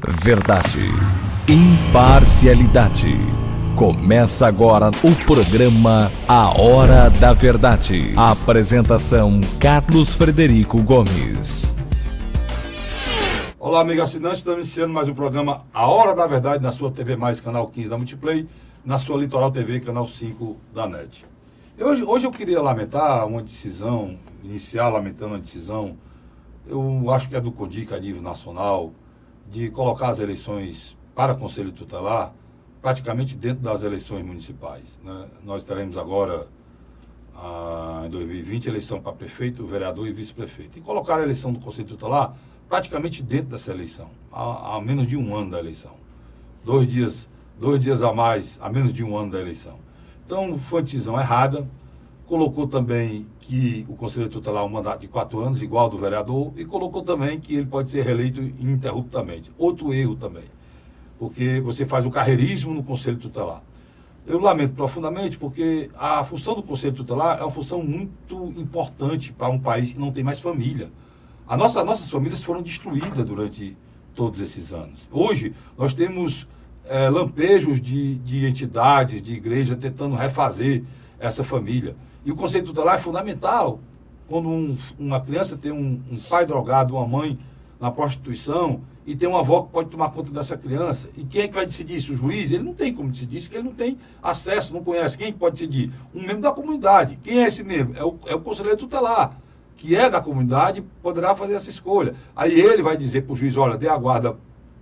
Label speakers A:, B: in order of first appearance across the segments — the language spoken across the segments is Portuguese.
A: Verdade, imparcialidade. Começa agora o programa A Hora da Verdade. Apresentação Carlos Frederico Gomes.
B: Olá, amigo assinante, estamos iniciando mais um programa A Hora da Verdade na sua TV Mais, canal 15 da Multiplay, na sua Litoral TV, canal 5 da NET. Hoje eu queria lamentar uma decisão, iniciar lamentando uma decisão, eu acho que é do CONDIC a nível nacional, de colocar as eleições para Conselho Tutelar praticamente dentro das eleições municipais, né? Nós teremos agora, em 2020, eleição para prefeito, vereador e vice-prefeito. E colocar a eleição do Conselho Tutelar praticamente dentro dessa eleição, a menos de um ano da eleição. Dois dias a mais, a menos de um ano da eleição. Então, foi uma decisão errada. Colocou também que o Conselho Tutelar é um mandato de 4 anos, igual ao do vereador, e colocou também que ele pode ser reeleito ininterruptamente. Outro erro também, porque você faz o carreirismo no Conselho Tutelar. Eu lamento profundamente, porque a função do Conselho Tutelar é uma função muito importante para um país que não tem mais família. As nossas famílias foram destruídas durante todos esses anos. Hoje, nós temos lampejos de entidades, de igreja, tentando refazer essa família. E o Conselho Tutelar é fundamental. Quando uma criança tem um pai drogado, uma mãe na prostituição, e tem uma avó que pode tomar conta dessa criança. E quem é que vai decidir isso? O juiz? Ele não tem como decidir isso, porque ele não tem acesso, não conhece. Quem pode decidir? Um membro da comunidade. Quem é esse membro? É o conselheiro tutelar, que é da comunidade, poderá fazer essa escolha. Aí ele vai dizer para o juiz, olha, dê a guarda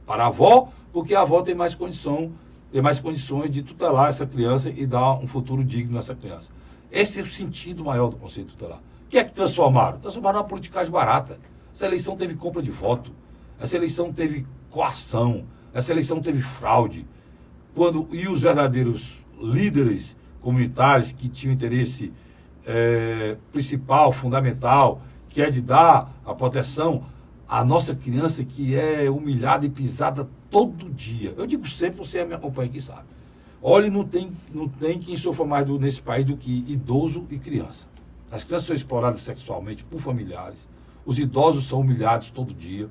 B: para a avó, porque a avó tem mais condições de tutelar essa criança e dar um futuro digno nessa criança. Esse é o sentido maior do Conselho Tutelar. O que é que transformaram? Transformaram uma politicagem barata. Essa eleição teve compra de voto. Essa eleição teve coação. Essa eleição teve fraude. E os verdadeiros líderes comunitários que tinham interesse principal, fundamental, que é de dar a proteção à nossa criança que é humilhada e pisada todo dia. Eu digo sempre, você me acompanha aqui, sabe? Olha, não tem quem sofra mais nesse país do que idoso e criança. As crianças são exploradas sexualmente por familiares, os idosos são humilhados todo dia.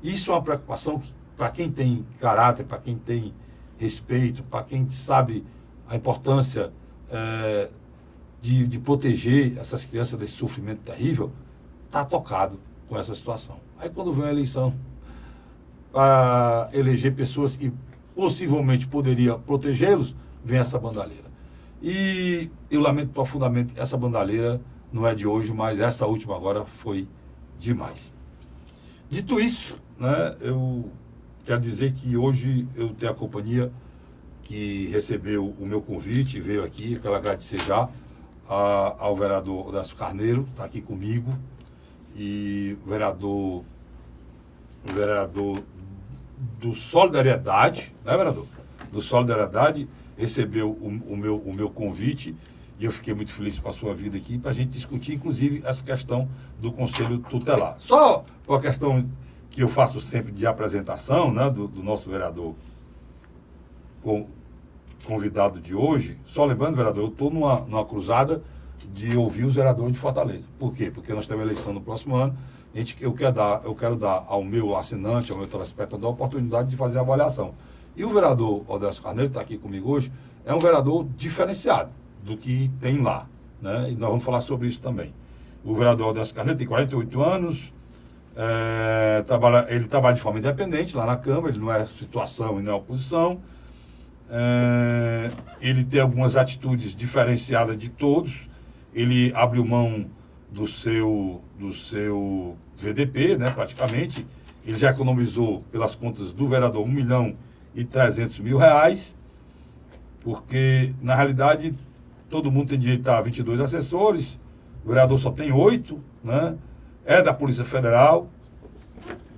B: Isso é uma preocupação que, para quem tem caráter, para quem tem respeito, para quem sabe a importância de proteger essas crianças desse sofrimento terrível, está tocado com essa situação. Aí quando vem a eleição para eleger pessoas que possivelmente poderia protegê-los, vem essa bandalheira. E eu lamento profundamente, essa bandalheira não é de hoje, mas essa última agora foi demais. Dito isso, né, eu quero dizer que hoje eu tenho a companhia que recebeu o meu convite, veio aqui, eu quero agradecer já ao vereador Odacio Carneiro, está aqui comigo, e o vereador do Solidariedade, né, vereador? Do Solidariedade, recebeu o meu convite, e eu fiquei muito feliz com a sua vida aqui, para a gente discutir, inclusive, essa questão do Conselho Tutelar. Só por uma questão que eu faço sempre de apresentação, né, do nosso vereador convidado de hoje, só lembrando, vereador, eu estou numa cruzada de ouvir os vereadores de Fortaleza. Por quê? Porque nós temos eleição no próximo ano. Eu quero dar ao meu assinante, ao meu telespectador, a oportunidade de fazer a avaliação. E o vereador Odacio Carneiro, está aqui comigo hoje, é um vereador diferenciado do que tem lá, né? E nós vamos falar sobre isso também. O vereador Odacio Carneiro tem 48 anos, ele trabalha de forma independente lá na Câmara, ele não é situação e não é oposição. Ele tem algumas atitudes diferenciadas de todos. Ele abriu mão do seu VDP, né, praticamente. Ele já economizou, pelas contas do vereador, R$1.300.000, porque, na realidade, todo mundo tem direito a 22 assessores, o vereador só tem 8, né? É da Polícia Federal,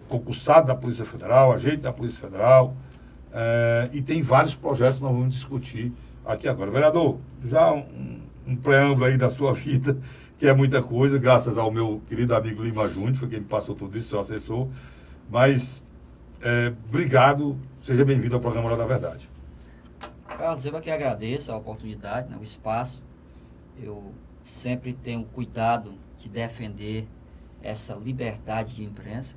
B: concursado da Polícia Federal, agente da Polícia Federal, e tem vários projetos que nós vamos discutir aqui agora. Vereador, já um preâmbulo aí da sua vida, que é muita coisa, graças ao meu querido amigo Lima Júnior, foi quem me passou tudo isso, seu assessor. Mas, obrigado, seja bem-vindo ao programa Hora da Verdade.
C: Carlos, eu aqui agradeço a oportunidade, né, o espaço. Eu sempre tenho cuidado de defender essa liberdade de imprensa.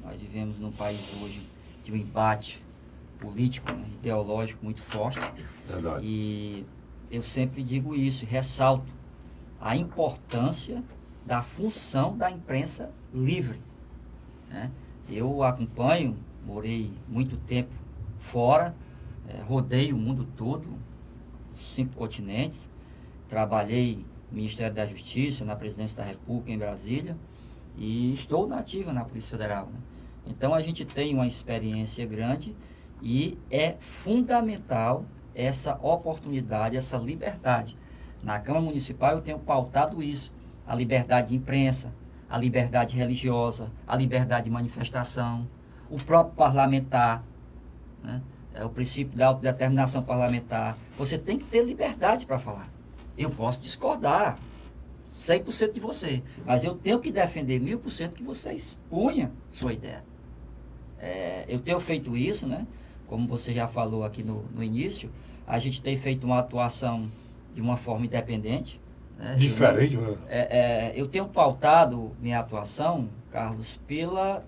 C: Nós vivemos num país hoje de um embate político, né, ideológico muito forte.
B: Verdade.
C: E eu sempre digo isso, ressalto a importância da função da imprensa livre, né? Eu acompanho, morei muito tempo fora, rodei o mundo todo, 5 continentes, trabalhei no Ministério da Justiça, na Presidência da República em Brasília, e estou na ativa na Polícia Federal, né? Então a gente tem uma experiência grande e é fundamental essa oportunidade, essa liberdade. Na Câmara Municipal eu tenho pautado isso, a liberdade de imprensa, a liberdade religiosa, a liberdade de manifestação, o próprio parlamentar, né? O princípio da autodeterminação parlamentar. Você tem que ter liberdade para falar. Eu posso discordar 100% de você, mas eu tenho que defender 1000% que você exponha sua ideia. Eu tenho feito isso, né? Como você já falou aqui no início, a gente tem feito uma atuação de uma forma independente. Né?
B: Diferente,
C: Eu tenho pautado minha atuação, Carlos,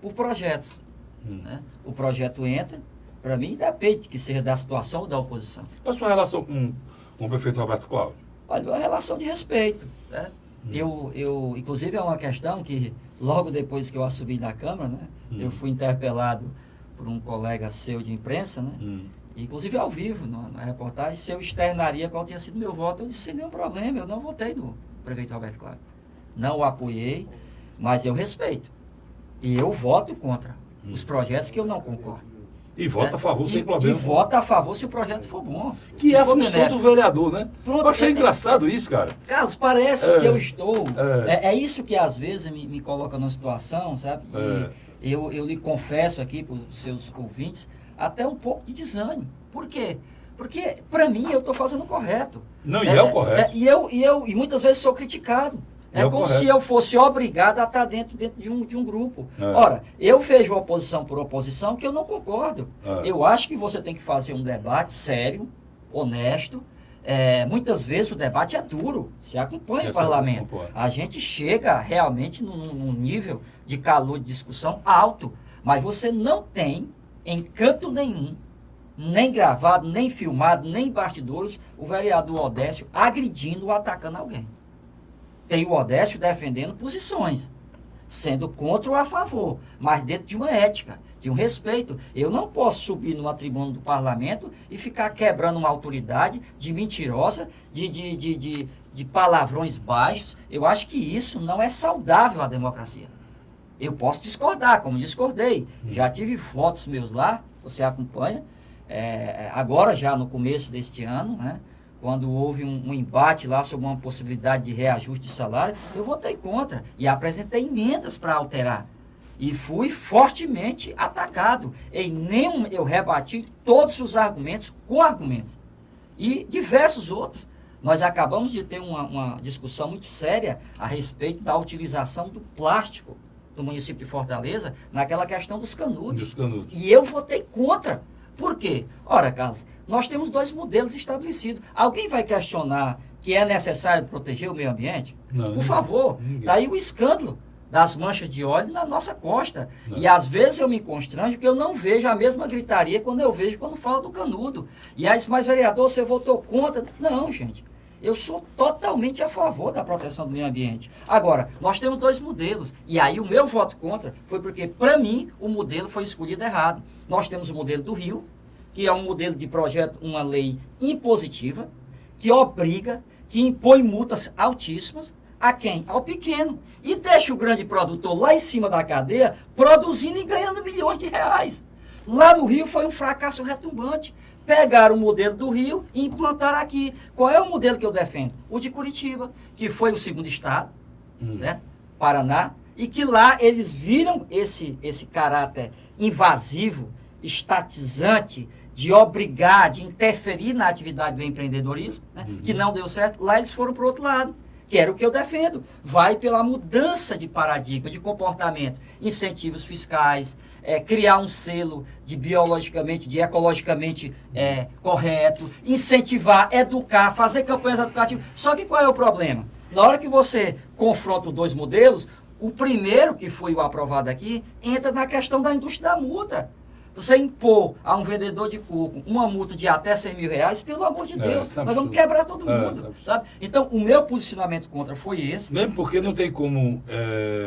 C: por projetos. Né? O projeto entra, para mim, independe que seja da situação ou da oposição.
B: Qual a sua relação com o prefeito Roberto Cláudio?
C: Olha, uma relação de respeito. Né? Inclusive, é uma questão que, logo depois que eu assumi na Câmara, né, eu fui interpelado por um colega seu de imprensa, né? Inclusive ao vivo, na reportagem, se eu externaria qual tinha sido meu voto. Eu disse, sem nenhum problema, eu não votei no prefeito Roberto Cláudio. Não o apoiei, mas eu respeito. E eu voto contra os projetos que eu não concordo.
B: E vota a favor sem problema.
C: E vota a favor se o projeto for bom.
B: Que é a função do vereador, né?
C: Pronto,
B: eu achei engraçado isso, cara.
C: Carlos, parece que eu estou... É isso que às vezes me coloca numa situação, sabe? E eu lhe confesso aqui para os seus ouvintes, até um pouco de desânimo. Por quê? Porque, para mim, eu estou fazendo o correto.
B: Não, e é o correto.
C: E muitas vezes sou criticado. É como
B: correto.
C: se eu fosse obrigado a estar dentro de um grupo. Ora, eu vejo oposição por oposição que eu não concordo. Eu acho que você tem que fazer um debate sério, honesto. Muitas vezes o debate é duro. Você acompanha o parlamento. A gente chega realmente num nível de calor de discussão alto. Mas você não tem, em canto nenhum, nem gravado, nem filmado, nem bastidores, o vereador Odécio agredindo ou atacando alguém. Tem o Odécio defendendo posições, sendo contra ou a favor, mas dentro de uma ética, de um respeito. Eu não posso subir numa tribuna do parlamento e ficar quebrando uma autoridade de mentirosa, de palavrões baixos. Eu acho que isso não é saudável à democracia. Eu posso discordar, como discordei. Já tive fotos meus lá, você acompanha. Agora, já no começo deste ano, né? Quando houve um embate lá sobre uma possibilidade de reajuste de salário, eu votei contra e apresentei emendas para alterar. E fui fortemente atacado. Eu rebati todos os argumentos com argumentos. E diversos outros. Nós acabamos de ter uma discussão muito séria a respeito da utilização do plástico do município de Fortaleza naquela questão dos canudos. E eu votei contra. Por quê? Ora, Carlos, nós temos 2 modelos estabelecidos. Alguém vai questionar que é necessário proteger o meio ambiente?
B: Não,
C: por favor. Está aí o escândalo das manchas de óleo na nossa costa. E às vezes eu me constranjo porque eu não vejo a mesma gritaria quando falo do canudo. E aí, mas vereador, você votou contra? Não, gente. Eu sou totalmente a favor da proteção do meio ambiente. Agora, nós temos 2 modelos. E aí o meu voto contra foi porque, para mim, o modelo foi escolhido errado. Nós temos o modelo do Rio, que é um modelo de projeto, uma lei impositiva, que obriga, que impõe multas altíssimas a quem? Ao pequeno. E deixa o grande produtor lá em cima da cadeia, produzindo e ganhando milhões de reais. Lá no Rio foi um fracasso retumbante. Pegaram o modelo do Rio e implantaram aqui. Qual é o modelo que eu defendo? O de Curitiba, que foi o segundo estado, né? Paraná, e que lá eles viram esse caráter invasivo, estatizante, de obrigar, de interferir na atividade do empreendedorismo, né? Que não deu certo. Lá eles foram para o outro lado, que era o que eu defendo. Vai pela mudança de paradigma, de comportamento, incentivos fiscais, criar um selo de biologicamente, de ecologicamente correto, incentivar, educar, fazer campanhas educativas. Só que qual é o problema? Na hora que você confronta os 2 modelos, o primeiro, que foi o aprovado aqui, entra na questão da indústria da multa. Você impor a um vendedor de coco uma multa de até R$100.000, pelo amor de Deus, nós vamos quebrar todo mundo, sabe? Então, o meu posicionamento contra foi esse.
B: Mesmo porque não tem como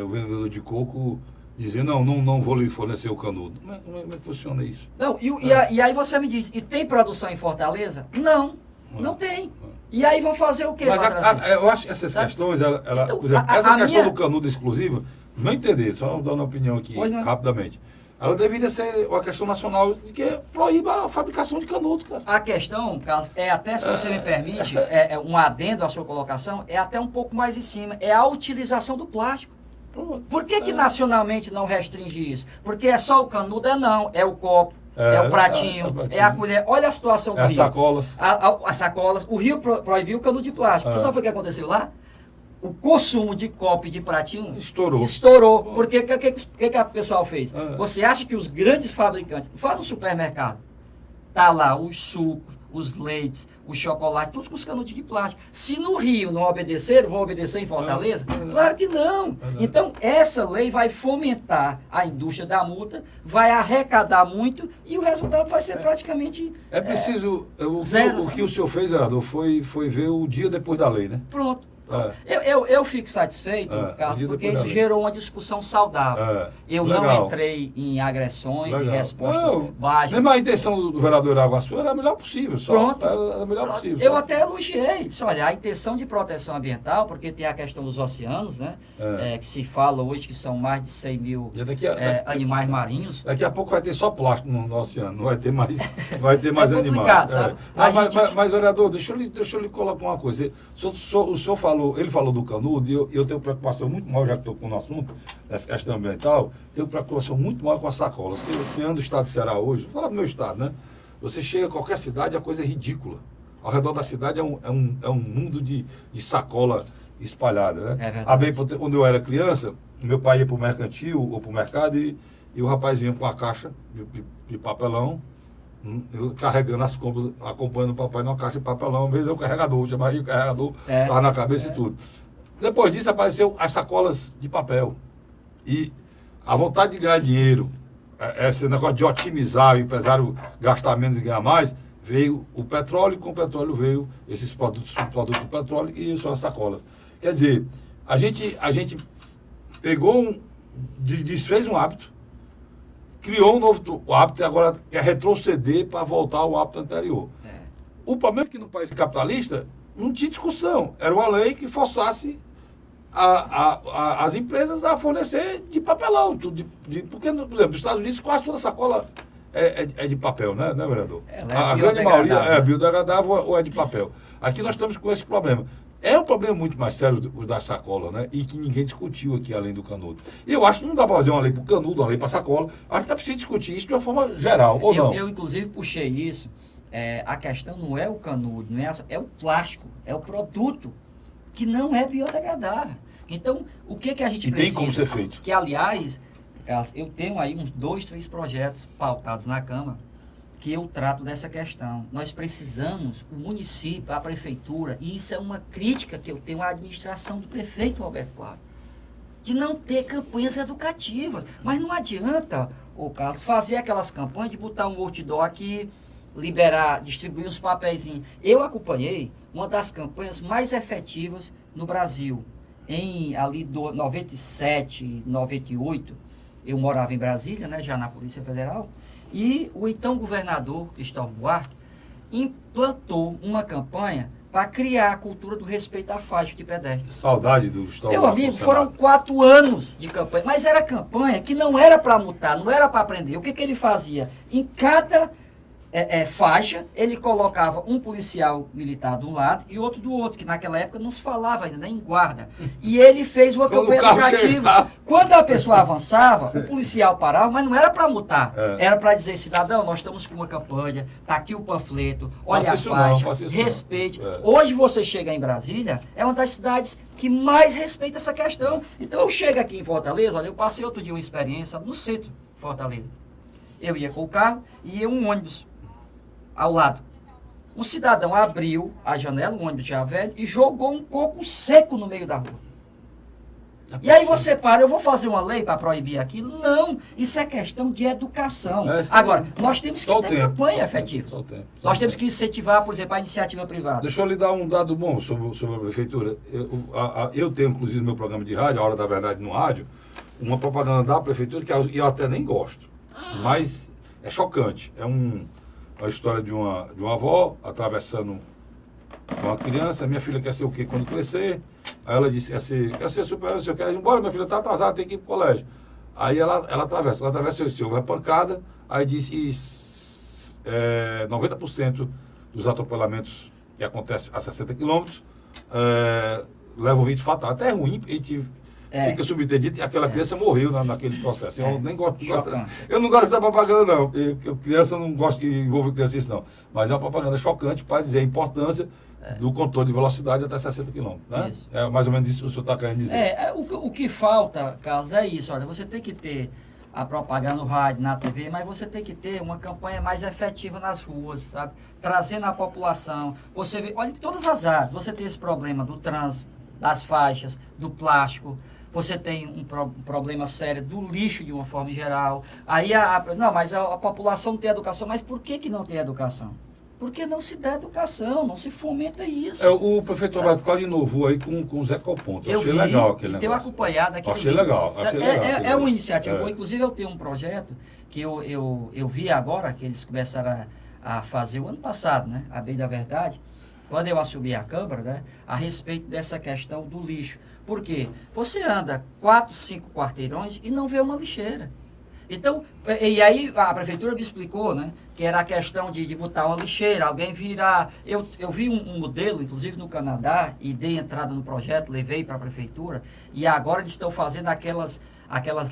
B: o vendedor de coco dizer, não vou lhe fornecer o canudo. Como é que funciona isso?
C: Não, e aí você me diz, e tem produção em Fortaleza? Não tem. E aí vão fazer o quê?
B: Mas eu acho que essas questões, então, por exemplo, essa questão do canudo exclusivo, no meu entender, só dando uma opinião aqui rapidamente, ela deveria ser uma questão nacional de que proíba a fabricação de canudo, cara.
C: A questão, Carlos, até, se você me permite, um adendo à sua colocação, é até um pouco mais em cima, é a utilização do plástico. Por que nacionalmente não restringe isso? Porque é só o canudo? Não, é o copo. É o pratinho, é a colher. Olha a situação do Rio.
B: As sacolas.
C: As sacolas. O Rio proibiu o canudo de plástico. Você sabe o que aconteceu lá? O consumo de copo e de pratinho estourou. Porque o que a pessoal fez? Você acha que os grandes fabricantes, fala no supermercado, tá lá os sucos, os leites, os chocolates, todos com os canudos de plástico. Se no Rio não obedeceram, vão obedecer em Fortaleza? Claro que não. Então, essa lei vai fomentar a indústria da multa, vai arrecadar muito e o resultado vai ser praticamente
B: zero. O que o senhor fez, vereador, foi ver o dia depois da lei, né?
C: Pronto. Eu fico satisfeito, Carlos, porque isso gerou uma discussão saudável. Eu não entrei em agressões e respostas baixas.
B: Mesmo a intenção do vereador Araguaçu era a melhor possível.
C: Pronto.
B: Era a melhor possível.
C: Eu até elogiei. Disse, olha, a intenção de proteção ambiental, porque tem a questão dos oceanos, né? Que se fala hoje que são mais de 100 mil animais marinhos.
B: Daqui a pouco vai ter só plástico no oceano, não vai ter mais, animais.
C: Sabe?
B: Mas, vereador, deixa eu lhe colocar uma coisa. O senhor ele falou do canudo, e eu tenho preocupação muito maior, já que estou com o assunto, essa questão ambiental, tenho preocupação muito maior com a sacola. Você anda no estado de Ceará hoje, vou falar do meu estado, né? Você chega a qualquer cidade, a coisa é ridícula. Ao redor da cidade é um mundo de sacola espalhada, né? Quando eu era criança, meu pai ia para o mercantil ou para o mercado e o rapaz vinha com a caixa de papelão, eu carregando as compras, acompanhando o papai numa caixa de papelão, às vezes o carregador, chamava o carregador, estava na cabeça e tudo. Depois disso apareceu as sacolas de papel. E a vontade de ganhar dinheiro, esse negócio de otimizar o empresário gastar menos e ganhar mais, veio o petróleo, e com o petróleo veio esses produtos do petróleo e são as sacolas. Quer dizer, a gente pegou desfez um hábito, criou um novo hábito e agora quer retroceder para voltar ao hábito anterior. O problema é que no país capitalista não tinha discussão. Era uma lei que forçasse as empresas a fornecer de papelão. Porque, por exemplo, nos Estados Unidos quase toda sacola é de papel, né vereador? A grande maioria é biodegradável ou é de papel. Aqui nós estamos com esse problema. É um problema muito mais sério o da sacola, né? E que ninguém discutiu aqui, além do canudo. E eu acho que não dá para fazer uma lei para o canudo, uma lei para a sacola. Acho que é preciso discutir isso de uma forma geral, ou não?
C: Eu inclusive, puxei isso. A questão não é o canudo, não é o plástico, é o produto que não é biodegradável. Então, o que a gente precisa?
B: E tem como ser feito.
C: Que, aliás, eu tenho aí uns 2, 3 projetos pautados na Câmara que eu trato dessa questão. Nós precisamos, o município, a prefeitura, e isso é uma crítica que eu tenho à administração do prefeito Roberto Cláudio, de não ter campanhas educativas. Mas não adianta, Carlos, fazer aquelas campanhas de botar um outdoor aqui, liberar, distribuir uns papeizinhos. Eu acompanhei uma das campanhas mais efetivas no Brasil. Ali do 97, 98, eu morava em Brasília, né, já na Polícia Federal, e o então governador, Cristóvão Buarque, implantou uma campanha para criar a cultura do respeito à faixa de pedestre.
B: Saudade do Cristóvão.
C: Meu amigo, foram 4 anos de campanha, mas era campanha que não era para multar, não era para prender. O que ele fazia? Em cada faixa, ele colocava um policial militar de um lado e outro do outro, que naquela época não se falava ainda, nem em guarda. E ele fez uma campanha educativa. Quando a pessoa avançava, o policial parava, mas não era para multar. Era para dizer, cidadão, nós estamos com uma campanha, tá aqui o panfleto, olha a faixa, respeite. Hoje você chega em Brasília, é uma das cidades que mais respeita essa questão. Então eu chego aqui em Fortaleza, olha, eu passei outro dia uma experiência no centro de Fortaleza. Eu ia com o carro e ia um ônibus ao lado. Um cidadão abriu a janela, um ônibus já velho, e jogou um coco seco no meio da rua. E aí você para, eu vou fazer uma lei para proibir aquilo? Não, isso é questão de educação. Agora, nós temos que ter campanha efetiva. Nós temos que incentivar, por exemplo, a iniciativa privada.
B: Deixa eu lhe dar um dado bom sobre a prefeitura. Eu tenho, inclusive, no meu programa de rádio, A Hora da Verdade no rádio, uma propaganda da prefeitura que eu até nem gosto, mas é chocante. É uma história de uma avó atravessando uma criança. Minha filha quer ser o quê quando crescer? Aí ela disse, quer ser superior, se eu quero ir embora, minha filha está atrasada, tem que ir para o colégio. Aí ela atravessa, se houver pancada, aí diz que 90% dos atropelamentos que acontecem a 60 quilômetros levam vítima fatal. Até é ruim, a gente fica subentendido e aquela criança morreu naquele processo. Eu nem gosto. Eu não gosto dessa propaganda, não. Criança não gosta de envolver criança isso, não. Mas é uma propaganda chocante para dizer a importância do controle de velocidade até 60 km. Né? É mais ou menos isso que o senhor está querendo dizer.
C: O que falta, Carlos, é isso. Olha, você tem que ter a propaganda no rádio, na TV, mas você tem que ter uma campanha mais efetiva nas ruas, sabe? Trazendo a população. Você vê, olha, em todas as áreas, você tem esse problema do trânsito, das faixas, do plástico. Você tem um problema sério do lixo de uma forma geral. Aí não, mas a população tem educação. Mas por que não tem educação? Porque não se dá educação, não se fomenta isso.
B: O prefeito Roberto Cláudio inovou aí com os ecopontos. Achei legal aquele negócio.
C: Tenho acompanhado aquele
B: Achei legal.
C: É uma iniciativa boa. Inclusive, eu tenho um projeto que eu vi agora, que eles começaram a fazer o ano passado, né? A bem da verdade, quando eu assumi a Câmara, né? A respeito dessa questão do lixo. Por quê? Você anda 4, 5 quarteirões e não vê uma lixeira. Então, e aí a prefeitura me explicou, né, que era a questão de botar uma lixeira, alguém virar... Eu vi um modelo, inclusive no Canadá, e dei entrada no projeto, levei para a prefeitura, e agora eles estão fazendo aquelas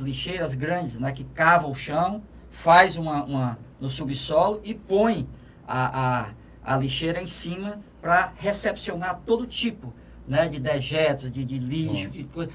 C: lixeiras grandes, né, que cavam o chão, faz no subsolo e põe a lixeira em cima para recepcionar todo tipo, né, de dejetos, de lixo, de coisa.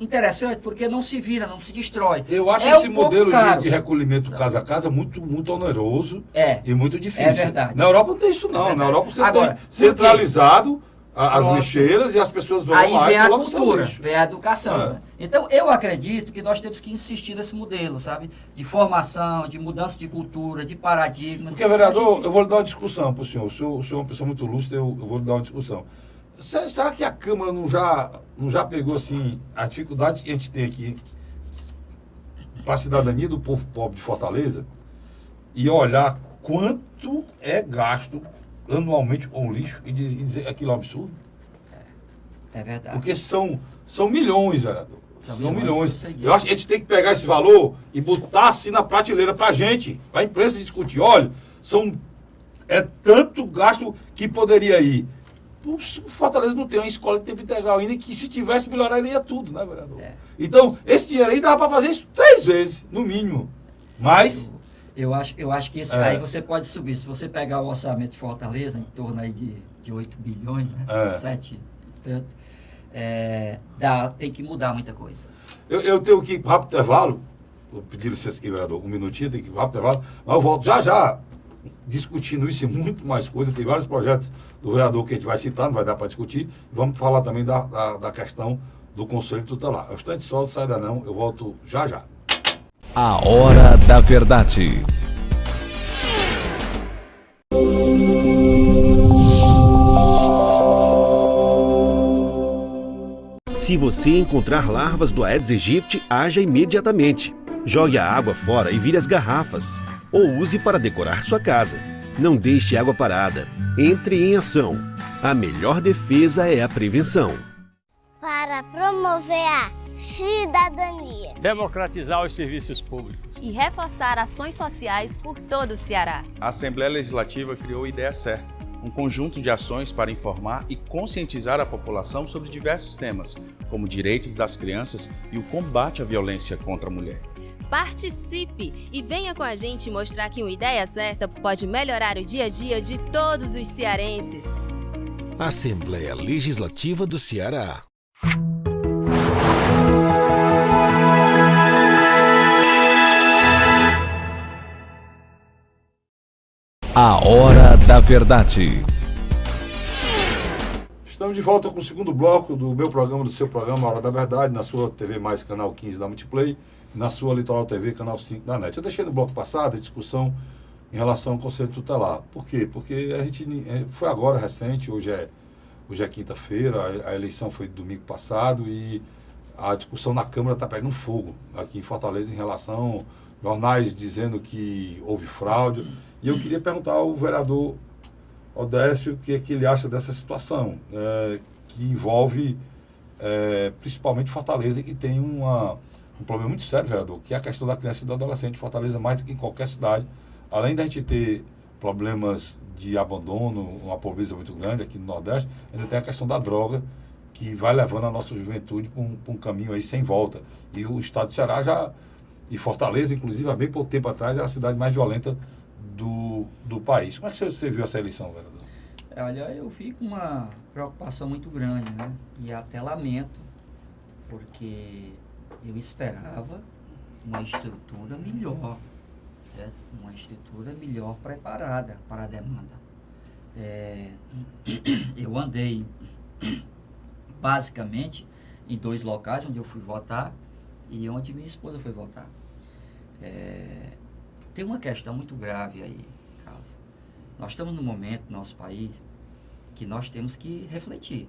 C: Interessante porque não se vira, não se destrói.
B: Eu acho esse modelo de recolhimento casa a casa muito oneroso e muito difícil.
C: É verdade.
B: Na Europa não tem isso, não. Na Europa você tem centralizado as lixeiras e as pessoas vão
C: aí
B: lá
C: vem
B: e
C: a
B: colocam
C: cultura, vem a educação. Né? Então, eu acredito que nós temos que insistir nesse modelo, sabe? De formação, de mudança de cultura, de paradigmas.
B: Porque, vereador, eu vou lhe dar uma discussão para o senhor. O senhor é uma pessoa muito lúcida, eu vou lhe dar uma discussão. Será que a Câmara não já pegou assim as dificuldades que a gente tem aqui para a cidadania do povo pobre de Fortaleza e olhar quanto é gasto anualmente com lixo e dizer aquilo é um absurdo?
C: É verdade.
B: Porque são milhões, vereador. São milhões. Eu acho que a gente tem que pegar esse valor e botar assim na prateleira para a gente, para a imprensa discutir. Olha, é tanto gasto que poderia ir. O Fortaleza não tem uma escola de tempo integral ainda, que se tivesse melhoraria tudo, né, vereador? Então, esse dinheiro aí dava para fazer isso 3 vezes, no mínimo. Mas...
C: Eu acho que esse aí você pode subir. Se você pegar o orçamento de Fortaleza, em torno aí de 8 bilhões, né? 7 e tanto, tem que mudar muita coisa.
B: Eu tenho que ir para rápido intervalo. Vou pedir licença aqui, vereador, um minutinho, tem que ir para rápido intervalo. Mas eu volto já discutindo isso e muito mais coisa. Tem vários projetos do vereador que a gente vai citar, não vai dar para discutir. Vamos falar também da questão do Conselho Tutelar. É um instante só, não sai daí não, eu volto já.
A: A Hora da Verdade.
D: Se você encontrar larvas do Aedes aegypti, haja imediatamente. Jogue a água fora e vire as garrafas. Ou use para decorar sua casa. Não deixe água parada. Entre em ação. A melhor defesa é a prevenção.
E: Para promover a cidadania,
F: democratizar os serviços públicos
G: e reforçar ações sociais por todo o Ceará.
H: A Assembleia Legislativa criou a Ideia Certa, um conjunto de ações para informar e conscientizar a população sobre diversos temas, como direitos das crianças e o combate à violência contra a mulher.
G: Participe e venha com a gente mostrar que uma Ideia Certa pode melhorar o dia a dia de todos os cearenses.
D: Assembleia Legislativa do Ceará.
A: A Hora da Verdade.
B: Estamos de volta com o segundo bloco do meu programa, do seu programa, Hora da Verdade, na sua TV Mais, canal 15 da Multiplay, na sua Litoral TV, canal 5 da NET. Eu deixei no bloco passado a discussão em relação ao Conselho Tutelar. Por quê? Porque a gente foi agora, recente, hoje é quinta-feira, a eleição foi domingo passado e a discussão na Câmara está pegando fogo aqui em Fortaleza em relação a jornais dizendo que houve fraude. E eu queria perguntar ao vereador Odécio o que é que ele acha dessa situação, que envolve principalmente Fortaleza, que tem um problema muito sério, vereador, que é a questão da criança e do adolescente. Fortaleza, mais do que em qualquer cidade, além da gente ter problemas de abandono, uma pobreza muito grande aqui no Nordeste, ainda tem a questão da droga, que vai levando a nossa juventude para um caminho aí sem volta. E o estado de Ceará e Fortaleza, inclusive, há bem pouco tempo atrás, era a cidade mais violenta do país. Como é que você viu essa eleição, vereador?
C: Olha, eu vi com uma preocupação muito grande, né? E até lamento, porque eu esperava uma estrutura melhor, né? Uma estrutura melhor preparada para a demanda. Eu andei basicamente em 2 locais onde eu fui votar e onde minha esposa foi votar. Tem uma questão muito grave aí, Carlos. Nós estamos num momento no nosso país que nós temos que refletir.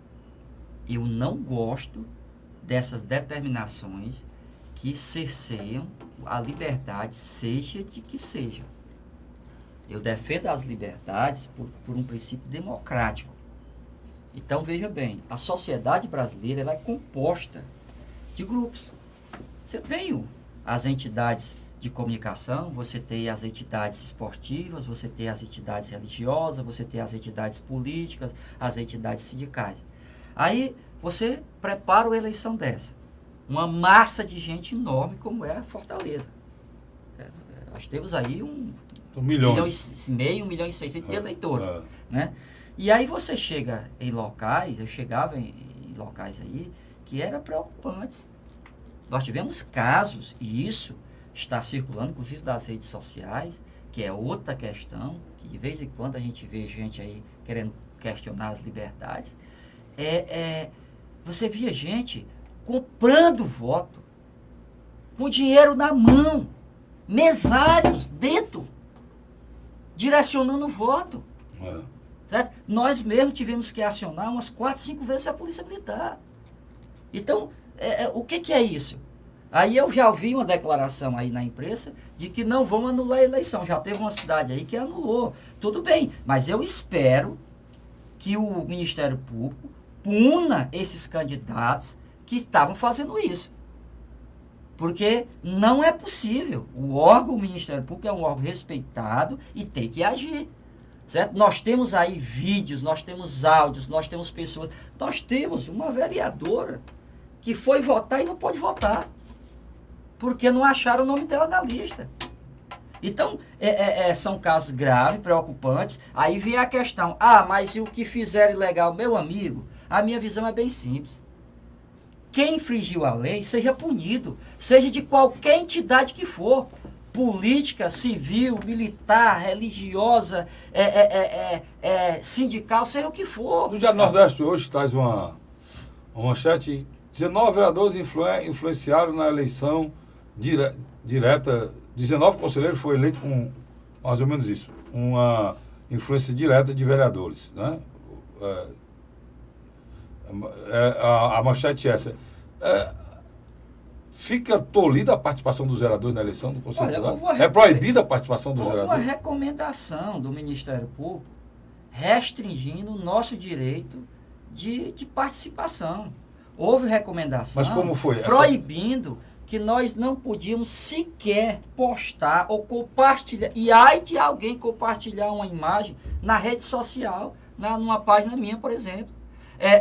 C: Eu não gosto dessas determinações que cerceiam a liberdade, seja de que seja. Eu defendo as liberdades por um princípio democrático. Então, veja bem, a sociedade brasileira ela é composta de grupos. Você tem as entidades de comunicação, você tem as entidades esportivas, você tem as entidades religiosas, você tem as entidades políticas, as entidades sindicais. Aí você prepara uma eleição dessa. Uma massa de gente enorme como é a Fortaleza. Nós temos aí 1,5 milhão, 1,6 milhão de eleitores. Né? E aí você chega em locais, eu chegava em locais aí, que eram preocupantes. Nós tivemos casos, e isso está circulando, inclusive das redes sociais, que é outra questão, que de vez em quando a gente vê gente aí querendo questionar as liberdades. Você via gente comprando voto, com dinheiro na mão, mesários dentro, direcionando o voto. Certo? Nós mesmos tivemos que acionar umas 4, 5 vezes a Polícia Militar. Então, o que é isso? Aí eu já ouvi uma declaração aí na imprensa de que não vão anular a eleição. Já teve uma cidade aí que anulou. Tudo bem, mas eu espero que o Ministério Público puna esses candidatos que estavam fazendo isso. Porque não é possível. O Ministério Público é um órgão respeitado e tem que agir. Certo? Nós temos aí vídeos, nós temos áudios, nós temos pessoas. Nós temos uma vereadora que foi votar e não pôde votar. Porque não acharam o nome dela na lista. Então, são casos graves, preocupantes. Aí vem a questão, mas o que fizeram ilegal, meu amigo, a minha visão é bem simples. Quem infringiu a lei, seja punido, seja de qualquer entidade que for. Política, civil, militar, religiosa, sindical, seja o que for.
B: No Diário Nordeste hoje traz uma manchete, 19 vereadores influenciaram na eleição direta, 19 conselheiros foram eleitos com mais ou menos isso, uma influência direta de vereadores, né? A manchete é essa. Fica tolhida a participação dos vereadores na eleição do Conselho Tutelar? É proibida a participação dos vereadores?
C: Houve uma recomendação do Ministério Público restringindo o nosso direito de participação. Houve recomendação.
B: Mas como foi?
C: Proibindo que nós não podíamos sequer postar ou compartilhar. E ai de alguém compartilhar uma imagem na rede social, numa página minha, por exemplo.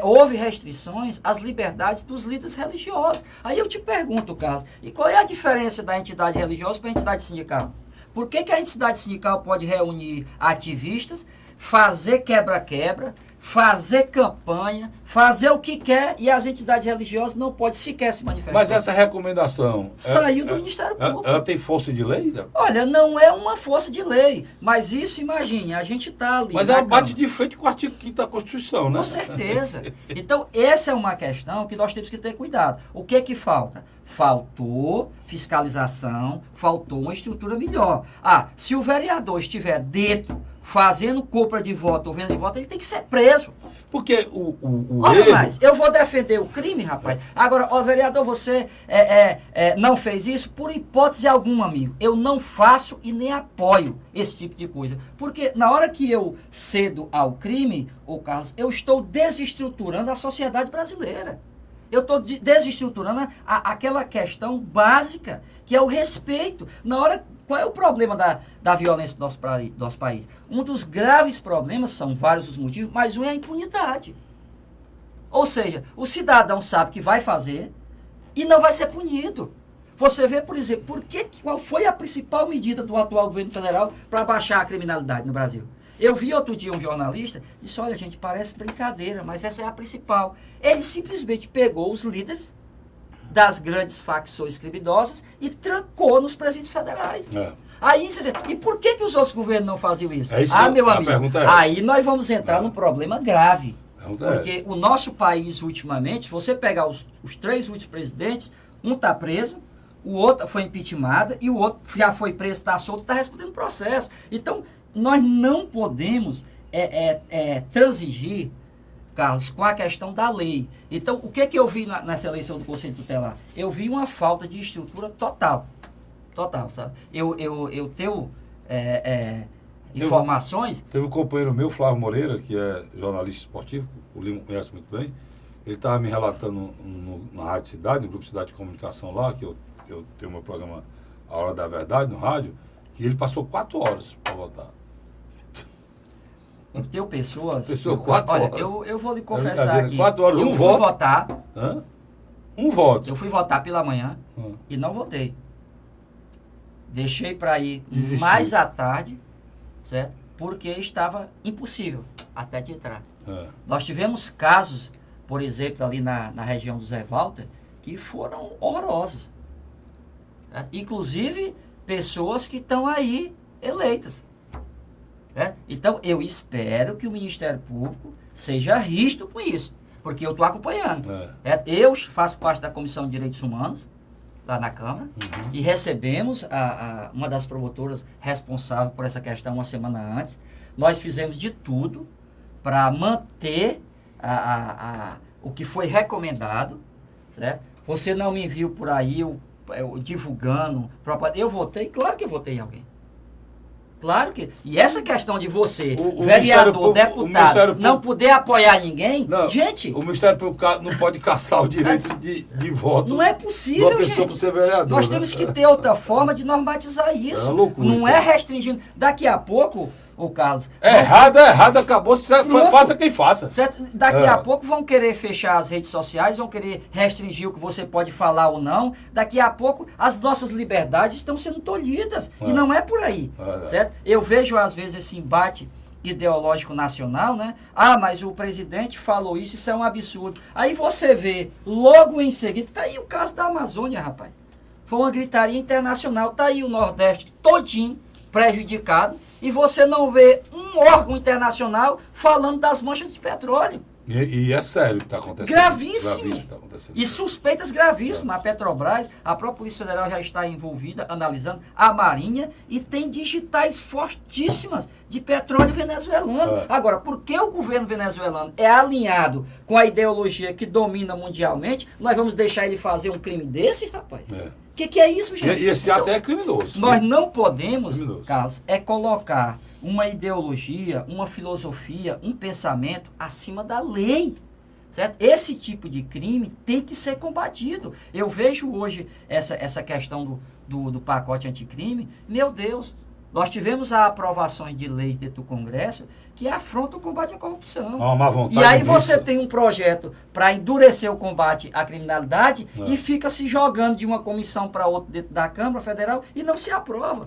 C: Houve restrições às liberdades dos líderes religiosos. Aí eu te pergunto, Carlos, e qual é a diferença da entidade religiosa para a entidade sindical? Por que a entidade sindical pode reunir ativistas, fazer quebra-quebra, fazer campanha, fazer o que quer, e as entidades religiosas não podem sequer se manifestar.
B: Mas essa recomendação...
C: Saiu do Ministério Público.
B: Ela tem força de lei?
C: Olha, não é uma força de lei, mas isso, imagine, a gente está ali...
B: Mas ela bate de frente com o artigo 5º da Constituição, né?
C: Com certeza. Então, essa é uma questão que nós temos que ter cuidado. O que é que falta? Faltou fiscalização, faltou uma estrutura melhor. Se o vereador estiver dentro, fazendo compra de voto ou venda de voto, ele tem que ser preso.
B: Porque
C: Olha
B: erro...
C: mais, eu vou defender o crime, rapaz. Agora, vereador, você não fez isso? Por hipótese alguma, amigo. Eu não faço e nem apoio esse tipo de coisa. Porque na hora que eu cedo ao crime, Carlos, eu estou desestruturando a sociedade brasileira. Eu estou desestruturando aquela questão básica, que é o respeito. Qual é o problema da violência do nosso país? Um dos graves problemas, são vários os motivos, mas um é a impunidade. Ou seja, o cidadão sabe que vai fazer e não vai ser punido. Você vê, por exemplo, qual foi a principal medida do atual governo federal para baixar a criminalidade no Brasil? Eu vi outro dia um jornalista, disse, olha gente, parece brincadeira, mas essa é a principal. Ele simplesmente pegou os líderes das grandes facções criminosas e trancou nos presídios federais. Aí, e por que os outros governos não faziam isso? Meu amigo, aí nós vamos entrar num problema grave. Porque o nosso país, ultimamente, se você pegar os 3 últimos presidentes, um está preso, o outro foi impeachmentado e o outro já foi preso, está solto, está respondendo processo. Então, nós não podemos transigir, Carlos, com a questão da lei. Então, o que eu vi nessa eleição do Conselho Tutelar? Eu vi uma falta de estrutura total. Total, sabe? Eu tenho informações...
B: Teve um companheiro meu, Flávio Moreira, que é jornalista esportivo, o Lima conhece muito bem, ele estava me relatando na Rádio Cidade, no Grupo Cidade de Comunicação lá, que eu tenho meu programa A Hora da Verdade, no rádio, que ele passou 4 horas para votar.
C: Eu tenho pessoas...
B: Pessoa 4 horas.
C: Olha, eu vou lhe confessar aqui.
B: 4 horas,
C: eu fui votar.
B: Um voto.
C: Eu fui votar pela manhã e não votei. Deixei para ir mais à tarde, certo? Porque estava impossível até de entrar. Nós tivemos casos, por exemplo, ali na região do Zé Walter, que foram horrorosos. Inclusive, pessoas que estão aí eleitas. Então, eu espero que o Ministério Público seja rígido com isso, porque eu estou acompanhando. Eu faço parte da Comissão de Direitos Humanos, lá na Câmara, e recebemos uma das promotoras responsável por essa questão uma semana antes. Nós fizemos de tudo para manter o que foi recomendado, certo? Você não me viu por aí eu divulgando, eu votei, claro que eu votei em alguém. Claro que... E essa questão de você, vereador, deputado, não poder apoiar ninguém, gente...
B: O Ministério Público não pode caçar o direito de voto.
C: Não é possível,
B: uma pessoa para ser vereador.
C: Nós temos que ter outra forma de normatizar isso.
B: É uma loucura,
C: não é restringindo. Daqui a pouco, Carlos...
B: Errado, acabou. Faça quem faça.
C: Certo? Daqui a pouco vão querer fechar as redes sociais, vão querer restringir o que você pode falar ou não. Daqui a pouco, as nossas liberdades estão sendo tolhidas. E não é por aí. Certo? Eu vejo, às vezes, esse embate ideológico nacional, né? Mas o presidente falou isso é um absurdo. Aí você vê, logo em seguida, tá aí o caso da Amazônia, rapaz. Foi uma gritaria internacional, tá aí o Nordeste todinho prejudicado, e você não vê um órgão internacional falando das manchas de petróleo.
B: E é sério o que está acontecendo.
C: Gravíssimo.
B: Tá acontecendo.
C: E suspeitas gravíssimas. A Petrobras, a própria Polícia Federal já está envolvida, analisando a Marinha, e tem digitais fortíssimas de petróleo venezuelano. Agora, por que o governo venezuelano é alinhado com a ideologia que domina mundialmente, nós vamos deixar ele fazer um crime desse, rapaz? O que é isso, gente?
B: E esse até é criminoso.
C: Nós não podemos, Carlos, colocar uma ideologia, uma filosofia, um pensamento acima da lei. Certo? Esse tipo de crime tem que ser combatido. Eu vejo hoje essa questão do pacote anticrime. Meu Deus, nós tivemos aprovações de leis dentro do Congresso que afrontam o combate à corrupção. E aí você tem um projeto para endurecer o combate à criminalidade e fica se jogando de uma comissão para outra dentro da Câmara Federal e não se aprova.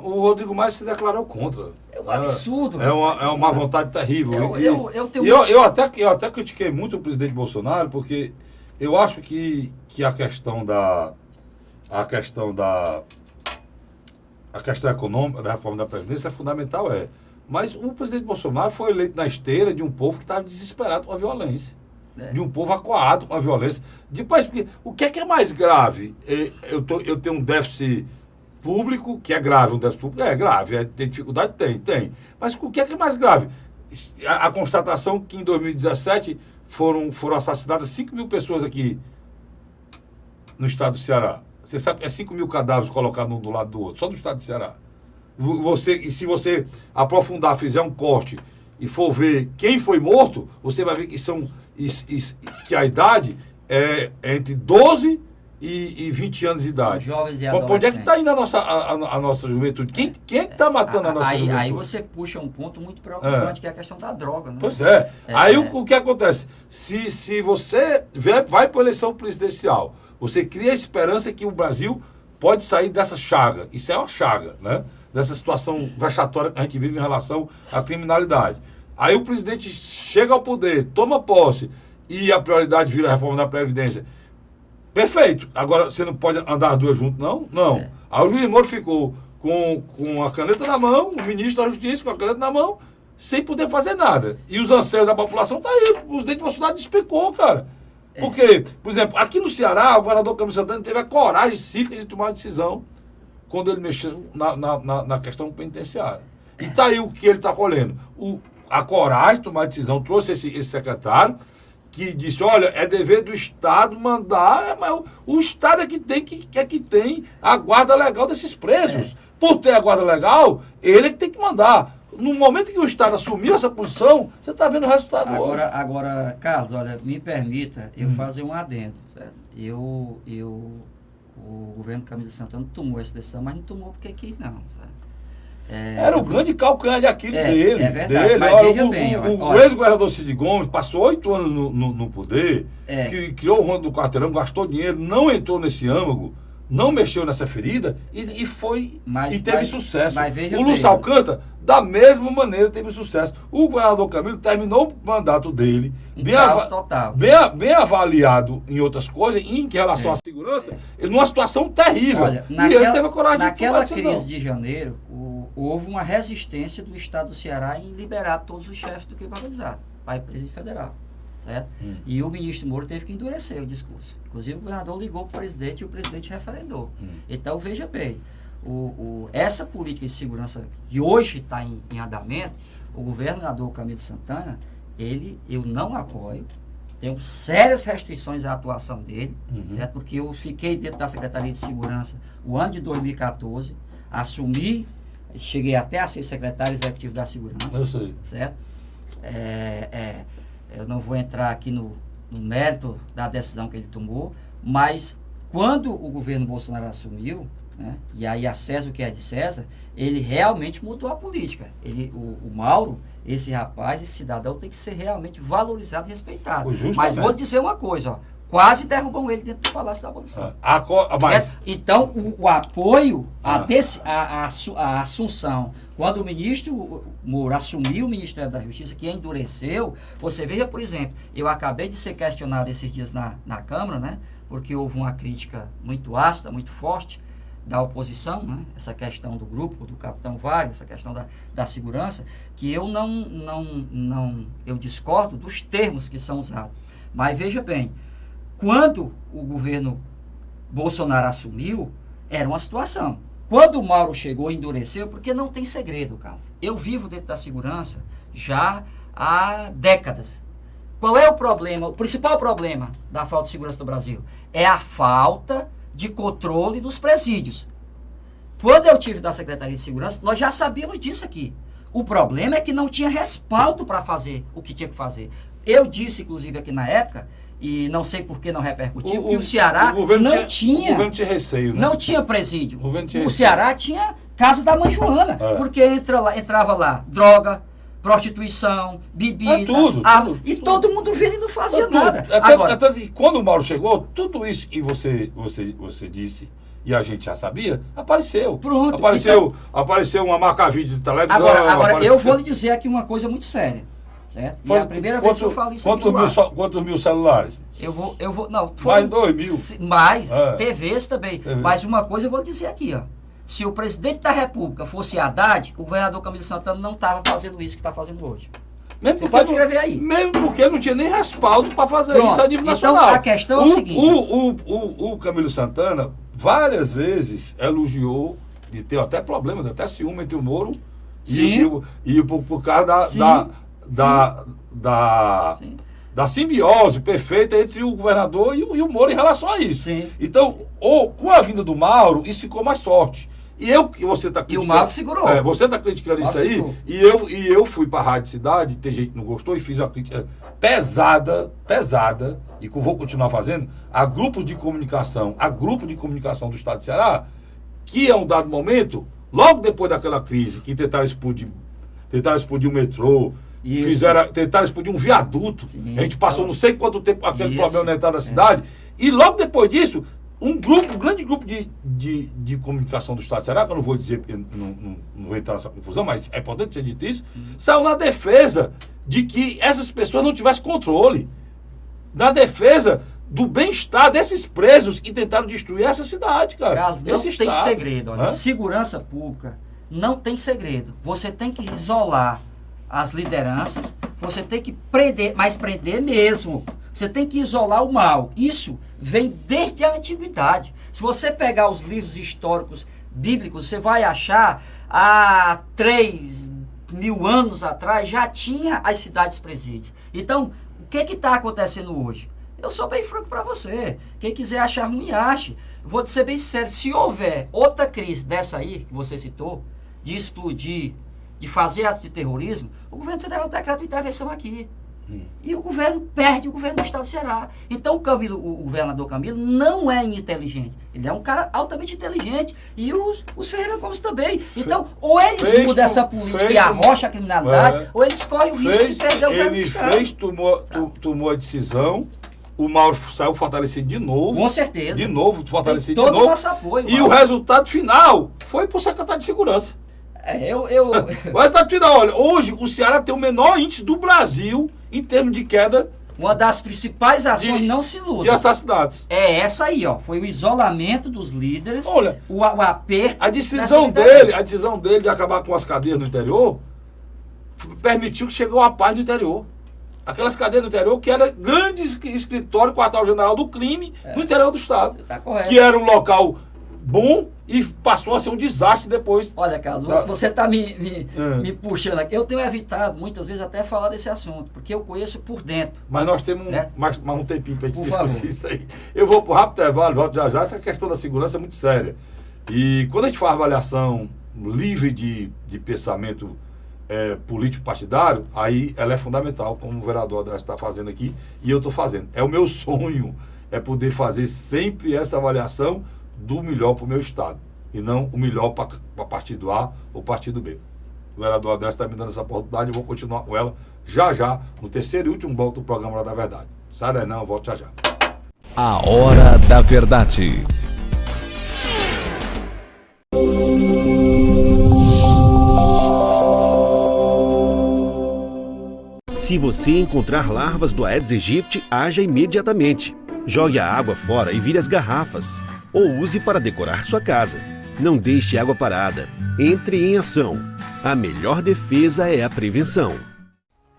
B: O Rodrigo Maia se declarou contra.
C: É um absurdo.
B: É uma má vontade terrível. Eu até critiquei muito o presidente Bolsonaro, porque eu acho que a questão econômica, da reforma da Previdência é fundamental, Mas o presidente Bolsonaro foi eleito na esteira de um povo que estava desesperado com a violência. De um povo acuado com a violência. Depois, porque o que é mais grave? Eu tenho um déficit público, que é grave, um déficit público é grave, tem dificuldade? Tem. Mas o que é mais grave? A constatação que em 2017 foram assassinadas 5 mil pessoas aqui no estado do Ceará. Você sabe, 5 mil cadáveres colocados um do lado do outro, só no estado do Ceará. Se você aprofundar, fizer um corte e for ver quem foi morto, você vai ver que a idade é entre 12 e 20 anos de idade.
C: Jovens e
B: adolescentes. Onde é que está indo a nossa juventude? Quem é que está matando a nossa juventude?
C: Aí você puxa um ponto muito preocupante, que é a questão da droga. Né?
B: Pois é. Aí o que acontece? Se você vai para a eleição presidencial, você cria a esperança que o Brasil pode sair dessa chaga. Isso é uma chaga, né? Dessa situação vexatória que a gente vive em relação à criminalidade. Aí o presidente chega ao poder, toma posse e a prioridade vira a reforma da Previdência. Perfeito. Agora, você não pode andar as duas juntas, não? Não. Aí o juiz Moro ficou com a caneta na mão, o ministro da Justiça com a caneta na mão, sem poder fazer nada. E os anseios da população tá aí. O presidente Bolsonaro despecou, cara. Porque, por exemplo, aqui no Ceará, o governador Camilo Santana teve a coragem cívica de tomar uma decisão quando ele mexeu na questão penitenciária. E tá aí o que ele está colhendo. A coragem de tomar a decisão, trouxe esse secretário, que disse, olha, é dever do Estado mandar, mas o Estado é que tem a guarda legal desses presos. Por ter a guarda legal, ele é que tem que mandar. No momento que o Estado assumiu essa posição, você está vendo o resultado.
C: Agora, Carlos, olha, me permita eu fazer um adendo. Certo? O governo Camilo Santana tomou essa decisão, mas não tomou porque quis, não. Sabe?
B: Era o grande calcanhar de Aquiles dele.
C: É verdade, mas veja bem.
B: O ex-governador Cid Gomes passou 8 anos no poder, criou o Ronda do Quarteirão, gastou dinheiro, não entrou nesse âmago, não mexeu nessa ferida e teve sucesso. O Lúcio Alcântara, da mesma maneira, teve sucesso. O governador Camilo terminou o mandato dele, bem avaliado em outras coisas, em relação à segurança, ele numa situação terrível.
C: Olha, ele teve a coragem naquela crise de janeiro, houve uma resistência do Estado do Ceará em liberar todos os chefes do crime organizado para a Polícia Federal. Certo? E o ministro Moro teve que endurecer o discurso. Inclusive, o governador ligou para o presidente e o presidente referendou. Então, veja bem, essa política de segurança que hoje está em andamento, o governador Camilo Santana, eu não apoio, tenho sérias restrições à atuação dele, certo? Porque eu fiquei dentro da Secretaria de Segurança o ano de 2014, assumi, cheguei até a ser secretário executivo da Segurança.
B: Eu sei.
C: Certo? Eu não vou entrar aqui no mérito da decisão que ele tomou, mas quando o governo Bolsonaro assumiu, né, e aí a César o que é de César, ele realmente mudou a política. O Mauro, esse rapaz, esse cidadão tem que ser realmente valorizado e respeitado. Mas vou dizer uma coisa, quase derrubam ele dentro do Palácio da Abolição. Então, o apoio à assunção, quando o ministro Moro assumiu o Ministério da Justiça, que endureceu, você veja, por exemplo, eu acabei de ser questionado esses dias na Câmara, né, porque houve uma crítica muito ácida, muito forte da oposição, né, essa questão do grupo, do capitão Wagner, essa questão da segurança, que eu eu discordo dos termos que são usados. Mas veja bem, quando o governo Bolsonaro assumiu, era uma situação. Quando o Mauro chegou, endureceu, porque não tem segredo, Carlos. Eu vivo dentro da segurança já há décadas. Qual é o problema? O principal problema da falta de segurança no Brasil é a falta de controle dos presídios. Quando eu tive da Secretaria de Segurança, nós já sabíamos disso aqui. O problema é que não tinha respaldo para fazer o que tinha que fazer. Eu disse, inclusive, aqui na época, e não sei por que não repercutiu, que o Ceará não tinha... O governo
B: tinha receio, né?
C: Não tinha presídio. O Ceará tinha casa da mãe Joana, porque entrava lá droga, prostituição, bebida,
B: tudo.
C: Todo mundo vendo e não fazia nada.
B: Quando o Mauro chegou, tudo isso que você disse, e a gente já sabia, apareceu.
C: Pronto.
B: Apareceu uma marca-vídeo de televisão.
C: Agora eu vou lhe dizer aqui uma coisa muito séria. Certo? E é a primeira vez que eu falo isso aqui.
B: Quantos mil celulares?
C: Eu vou, não,
B: Mais 2 mil.
C: Mais, TVs também.
B: TV.
C: Mas uma coisa eu vou dizer aqui, ó. Se o presidente da República fosse Haddad, o governador Camilo Santana não estava fazendo isso que está fazendo hoje. Você pode escrever aí.
B: Mesmo porque ele não tinha nem respaldo para fazer
C: Pronto.
B: isso a nível
C: Então,
B: nacional.
C: a questão é o seguinte.
B: O Camilo Santana várias vezes elogiou, e tem até problema, até ciúme entre o Moro e por causa da simbiose perfeita entre o governador e o Moro em relação a isso.
C: Sim.
B: Então, com a vinda do Mauro, isso ficou mais forte. E você está criticando.
C: E o Mauro segurou.
B: Você está criticando isso aí.
C: Segurou.
B: E eu fui para a Rádio Cidade, tem gente que não gostou, e fiz uma crítica pesada, e que eu vou continuar fazendo, a grupos de comunicação, do Estado de Ceará, que a um dado momento, logo depois daquela crise, que tentaram explodir o metrô, tentaram explodir um viaduto.
C: Sim,
B: a gente passou não sei quanto tempo aquele problema na entrada da cidade. E logo depois disso, um grande grupo de comunicação do Estado de Ceará, que eu não vou dizer, não vou entrar nessa confusão, mas é importante ser dito isso, saiu na defesa de que essas pessoas não tivessem controle. Na defesa do bem-estar desses presos que tentaram destruir essa cidade, cara.
C: Carlos, não tem segredo. Olha, segurança pública não tem segredo. Você tem que isolar as lideranças, você tem que prender, mas prender mesmo. Você tem que isolar o mal. Isso vem desde a antiguidade. Se você pegar os livros históricos bíblicos, você vai achar há 3.000 anos atrás já tinha as cidades presídios. Então, o que está acontecendo hoje? Eu sou bem franco para você. Quem quiser achar ruim, ache. Vou ser bem sério. Se houver outra crise dessa aí, que você citou, de explodir, de fazer atos de terrorismo, o governo federal decreta intervenção aqui. E o governo perde o governo do Estado de Ceará. Então o governador Camilo não é inteligente. Ele é um cara altamente inteligente. E os Ferreira Gomes também. Então, ou eles mudam essa política e arrocham a criminalidade, ou eles correm o risco de perder o governo do Estado.
B: Tomou a decisão. O Mauro saiu fortalecido de novo.
C: Com certeza.
B: De novo, fortalecido
C: Tem todo
B: de novo.
C: o nosso apoio.
B: E o resultado final foi para o secretário de Segurança. O resultado final, olha, hoje o Ceará tem o menor índice do Brasil em termos de queda.
C: Uma das principais ações, não se iluda,
B: de assassinatos.
C: É essa aí, ó. Foi o isolamento dos líderes,
B: olha,
C: o aperto.
B: A decisão dele de acabar com as cadeias no interior permitiu que chegou a paz no interior. Aquelas cadeias no interior que era grande escritório, quartel-general do crime no interior do estado.
C: Tá correto.
B: Que era um local bom e passou a ser um desastre depois.
C: Olha, Carlos, você está me puxando aqui. Eu tenho evitado, muitas vezes, até falar desse assunto, porque eu conheço por dentro.
B: Mas nós temos mais um tempinho para a gente discutir isso aí. Eu vou para o rápido intervalo, volto já. Essa questão da segurança é muito séria. E quando a gente faz avaliação livre de pensamento político partidário, aí ela é fundamental, como o vereador está fazendo aqui, e eu estou fazendo. É o meu sonho, é poder fazer sempre essa avaliação do melhor para o meu estado, e não o melhor para partido A ou partido B. O vereador Adélio está me dando essa oportunidade, eu vou continuar com ela já, no terceiro e último bloco do programa Hora da Verdade. Sai daí não, eu volto já.
A: A Hora da Verdade.
D: Se você encontrar larvas do Aedes aegypti, haja imediatamente. Jogue a água fora e vire as garrafas. Ou use para decorar sua casa. Não deixe água parada. Entre em ação. A melhor defesa é a prevenção.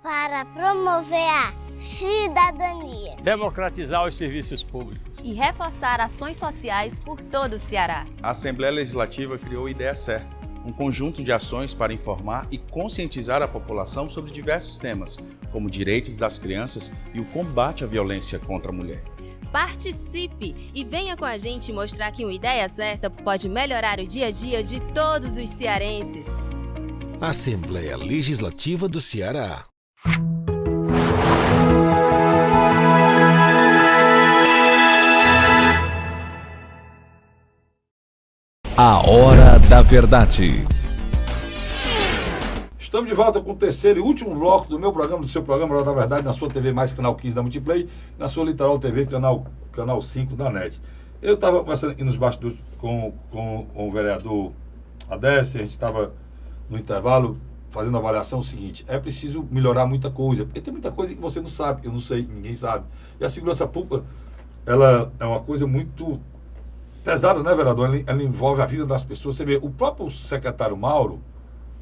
E: Para promover a cidadania,
F: democratizar os serviços públicos
G: e reforçar ações sociais por todo o Ceará.
H: A Assembleia Legislativa criou a Ideia Certa, um conjunto de ações para informar e conscientizar a população sobre diversos temas, como direitos das crianças e o combate à violência contra a mulher.
G: Participe e venha com a gente mostrar que uma ideia certa pode melhorar o dia a dia de todos os cearenses.
I: Assembleia Legislativa do Ceará.
A: A Hora da Verdade.
B: Estamos de volta com o terceiro e último bloco do meu programa, do seu programa Hora da Verdade, na sua TV Mais Canal 15 da Multiplay, na sua Litoral TV, canal 5 da NET. Eu estava conversando aqui nos bastidores com o vereador Adécio, a gente estava no intervalo fazendo a avaliação o seguinte: é preciso melhorar muita coisa, porque tem muita coisa que você não sabe, eu não sei, ninguém sabe. E a segurança pública, ela é uma coisa muito pesada, né, vereador? Ela envolve a vida das pessoas. Você vê, o próprio secretário Mauro,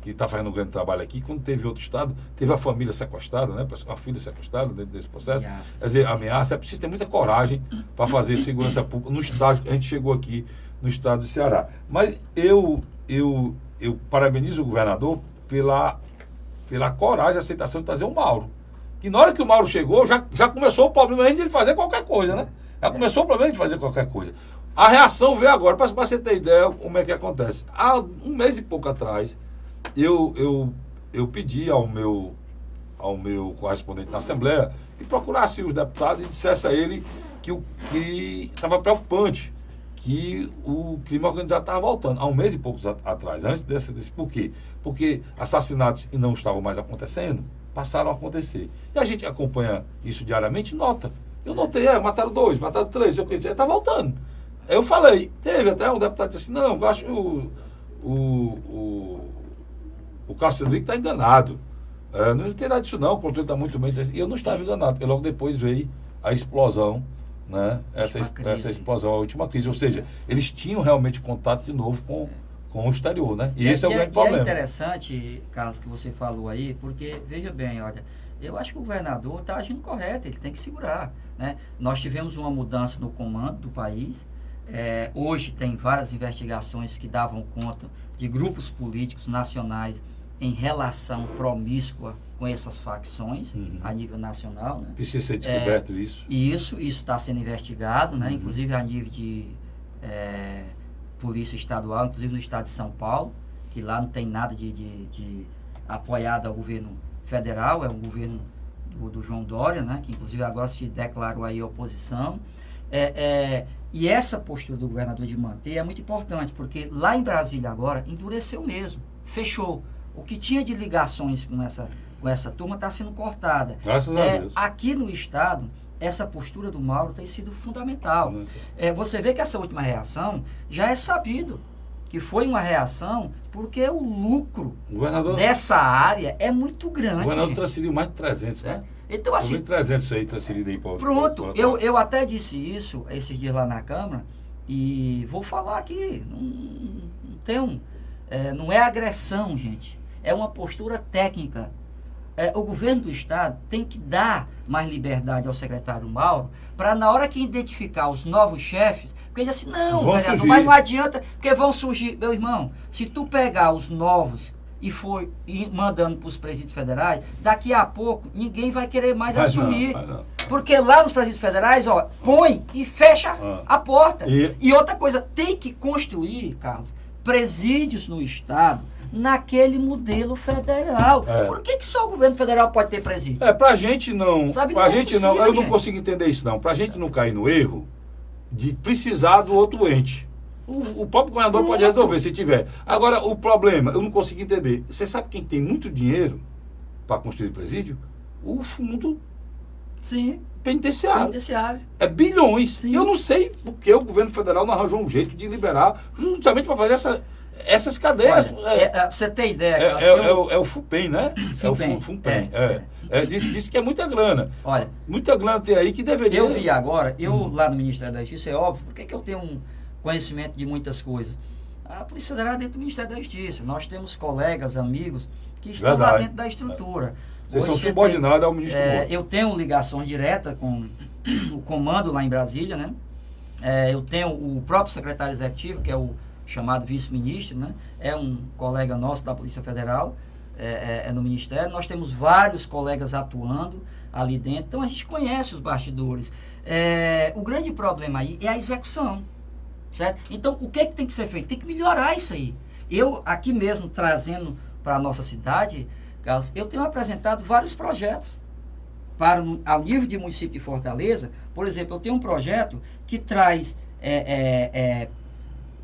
B: que está fazendo um grande trabalho aqui, quando teve outro estado, teve a família sequestrada, né? A filha sequestrada dentro desse processo. Ameaça. Quer dizer, ameaça. É preciso ter muita coragem para fazer segurança pública no estágio que a gente chegou aqui no estado do Ceará. Mas eu parabenizo o governador pela coragem e aceitação de trazer o Mauro. E na hora que o Mauro chegou, já começou o problema de ele fazer qualquer coisa, né? Já começou o problema de fazer qualquer coisa. A reação veio agora, para você ter ideia como é que acontece. Há um mês e pouco atrás, eu pedi ao meu correspondente na Assembleia que procurasse os deputados e dissesse a ele que estava preocupante, que o crime organizado estava voltando. Há um mês e poucos atrás, antes desse. Por quê? Porque assassinatos não estavam mais acontecendo, passaram a acontecer. E a gente acompanha isso diariamente e nota. Eu notei, mataram 2, mataram 3, está voltando. Aí eu falei, teve até um deputado que disse assim, não, eu acho que o Cássio Henrique está enganado. Não tem nada disso não, o controle está muito bem. E eu não estava enganado, porque logo depois veio a explosão, né? Essa explosão, a última crise. Ou seja, eles tinham realmente contato de novo com o exterior, né? E esse é o grande problema.
C: É interessante, Carlos, que você falou aí, porque, veja bem, olha, eu acho que o governador está agindo correto, ele tem que segurar, né? Nós tivemos uma mudança no comando do país. Hoje tem várias investigações que davam conta de grupos políticos nacionais em relação promíscua com essas facções a nível nacional, né?
B: Precisa ser descoberto isso.
C: E isso está sendo investigado, né? Inclusive a nível de polícia estadual, inclusive no estado de São Paulo, que lá não tem nada de apoiado ao governo federal, é um governo do João Dória, né? Que inclusive agora se declarou aí oposição. E essa postura do governador de manter é muito importante, porque lá em Brasília agora endureceu mesmo, fechou. O que tinha de ligações com essa turma está sendo cortada.
B: Graças a Deus.
C: Aqui no estado, essa postura do Mauro tem sido fundamental. Você vê que essa última reação já é sabido que foi uma reação porque o lucro dessa área é muito grande.
B: O governador transferiu mais de 300, né?
C: Então, assim,
B: 300 aí transferido aí para
C: pronto, eu até disse isso esses dias lá na Câmara e vou falar aqui, não é agressão, gente, é uma postura técnica. O governo do estado tem que dar mais liberdade ao secretário Mauro para na hora que identificar os novos chefes, porque ele diz assim, não, vereador, mas não adianta, porque vão surgir, meu irmão, se tu pegar os novos e for mandando para os presídios federais, daqui a pouco ninguém vai querer mais assumir. Não. Porque lá nos presídios federais, põe e fecha a porta. E outra coisa, tem que construir, Carlos, presídios no estado naquele modelo federal. Por que só o governo federal pode ter presídio?
B: Pra gente não. Pra gente não, eu não consigo entender isso não. Pra gente não cair no erro de precisar do outro ente. O próprio governador pode resolver se tiver. Agora, o problema, eu não consigo entender. Você sabe quem tem muito dinheiro para construir presídio? O fundo penitenciário. É bilhões. Sim. Eu não sei porque o governo federal não arranjou um jeito de liberar justamente para fazer essas cadeias.
C: Olha, você tem ideia?
B: É o FUPEM, né? O FUPEM. Diz que é muita grana.
C: Olha,
B: muita grana tem aí que deveria...
C: Eu vi agora, lá no Ministério da Justiça, é óbvio, por que eu tenho conhecimento de muitas coisas? A Polícia Federal é dentro do Ministério da Justiça. Nós temos colegas, amigos, que estão lá dentro da estrutura.
B: Vocês são subordinados ao ministro.
C: Eu tenho ligação direta com o comando lá em Brasília, né? Eu tenho o próprio secretário executivo, que é o chamado vice-ministro, né? É um colega nosso da Polícia Federal, no Ministério. Nós temos vários colegas atuando ali dentro. Então, a gente conhece os bastidores. O grande problema aí é a execução. Certo? Então, o que tem que ser feito? Tem que melhorar isso aí. Eu, aqui mesmo, trazendo para a nossa cidade, Carlos, eu tenho apresentado vários projetos ao nível de município de Fortaleza. Por exemplo, eu tenho um projeto que traz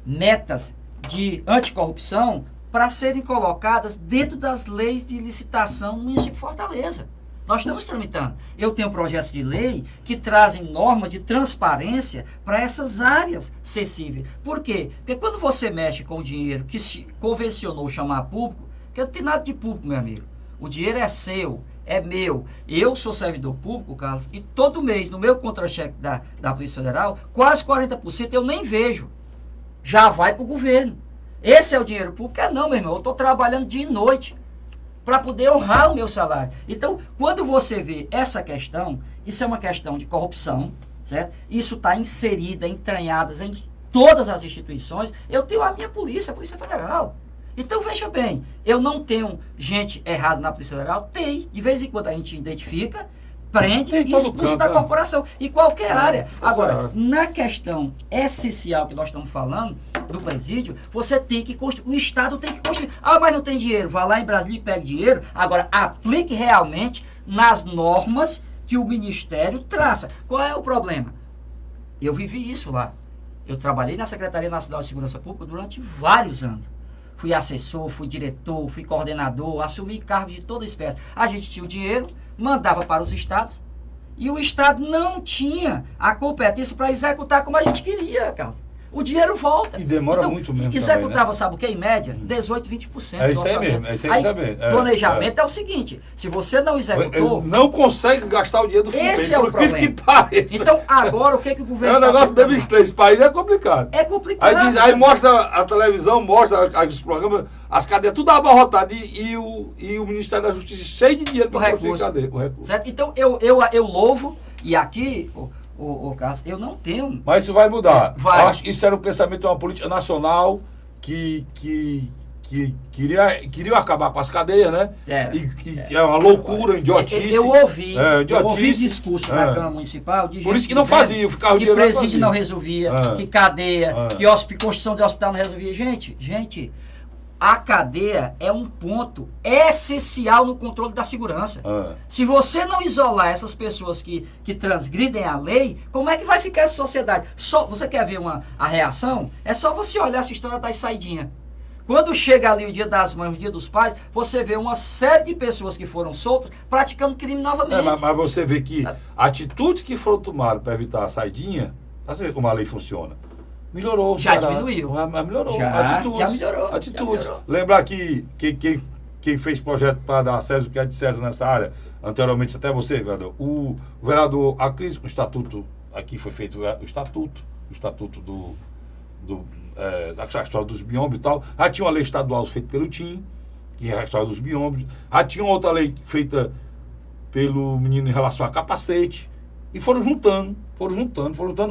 C: metas de anticorrupção para serem colocadas dentro das leis de licitação no município de Fortaleza. Nós estamos tramitando. Eu tenho projetos de lei que trazem normas de transparência para essas áreas acessíveis. Por quê? Porque quando você mexe com o dinheiro que se convencionou chamar público, que não tem nada de público, meu amigo. O dinheiro é seu, é meu. Eu sou servidor público, Carlos, e todo mês, no meu contra-cheque da Polícia Federal, quase 40% eu nem vejo. Já vai para o governo. Esse é o dinheiro público? Não, meu irmão. Eu estou trabalhando dia e noite para poder honrar o meu salário. Então, quando você vê essa questão, isso é uma questão de corrupção, certo? Isso está inserido, entranhado em todas as instituições. Eu tenho a minha polícia, a Polícia Federal. Então, veja bem, eu não tenho gente errada na Polícia Federal? Tem. De vez em quando a gente identifica, prende e expulsa da corporação. E qualquer área. Agora, na questão essencial que nós estamos falando, do presídio, você tem que construir, o Estado tem que construir. Ah, mas não tem dinheiro. Vá lá em Brasília e pegue dinheiro. Agora, aplique realmente nas normas que o Ministério traça. Qual é o problema? Eu vivi isso lá. Eu trabalhei na Secretaria Nacional de Segurança Pública durante vários anos. Fui assessor, fui diretor, fui coordenador, assumi cargos de toda espécie. A gente tinha o dinheiro, mandava para os estados, e o Estado não tinha a competência para executar como a gente queria, Carlos. O dinheiro volta.
B: E demora muito mesmo.
C: Executava,
B: também, né?
C: Sabe o que, em média? 18, 20%.
B: É isso aí mesmo. É isso aí saber.
C: Planejamento é o seguinte: se você não executou.
B: Não consegue gastar o dinheiro do fundo.
C: Esse é o problema.
B: Que pareça.
C: Então, agora, o que o governo.
B: É um negócio mesmo estranho. Esse país é complicado.
C: É complicado.
B: Aí mostra a televisão, mostra os programas, as cadeias tudo abarrotadas e o Ministério da Justiça cheio de dinheiro para construir cadeia.
C: Certo? Então, eu louvo, e aqui. O Carlos, eu não tenho.
B: Mas isso vai mudar.
C: Vai.
B: Acho que isso era um pensamento de uma política nacional que queria acabar com as cadeias, né? Que é uma loucura, idiotice.
C: Eu ouvi discurso na Câmara Municipal de gente.
B: Por isso que não fazia, ficava
C: que presídio não resolvia, que cadeia, que construção de hospital não resolvia. Gente, a cadeia é um ponto essencial no controle da segurança. Se você não isolar essas pessoas que transgridem a lei, como é que vai ficar essa sociedade? Você quer ver a reação? É só você olhar essa história das saidinhas. Quando chega ali o Dia das Mães, o Dia dos Pais, você vê uma série de pessoas que foram soltas praticando crime novamente.
B: Mas você vê que atitudes que foram tomadas para evitar a saidinha, você vê como a lei funciona. Melhorou.
C: Já diminuiu.
B: Melhorou.
C: Já melhorou.
B: Atitudes. Lembrar que quem fez projeto para dar acesso, que é de César nessa área, anteriormente até você, vereador, o vereador, a crise, o estatuto, aqui foi feito o estatuto da história dos biombos e tal. Já tinha uma lei estadual feita pelo TIM, que é a história dos biombos. Já tinha outra lei feita pelo menino em relação a capacete. E foram juntando.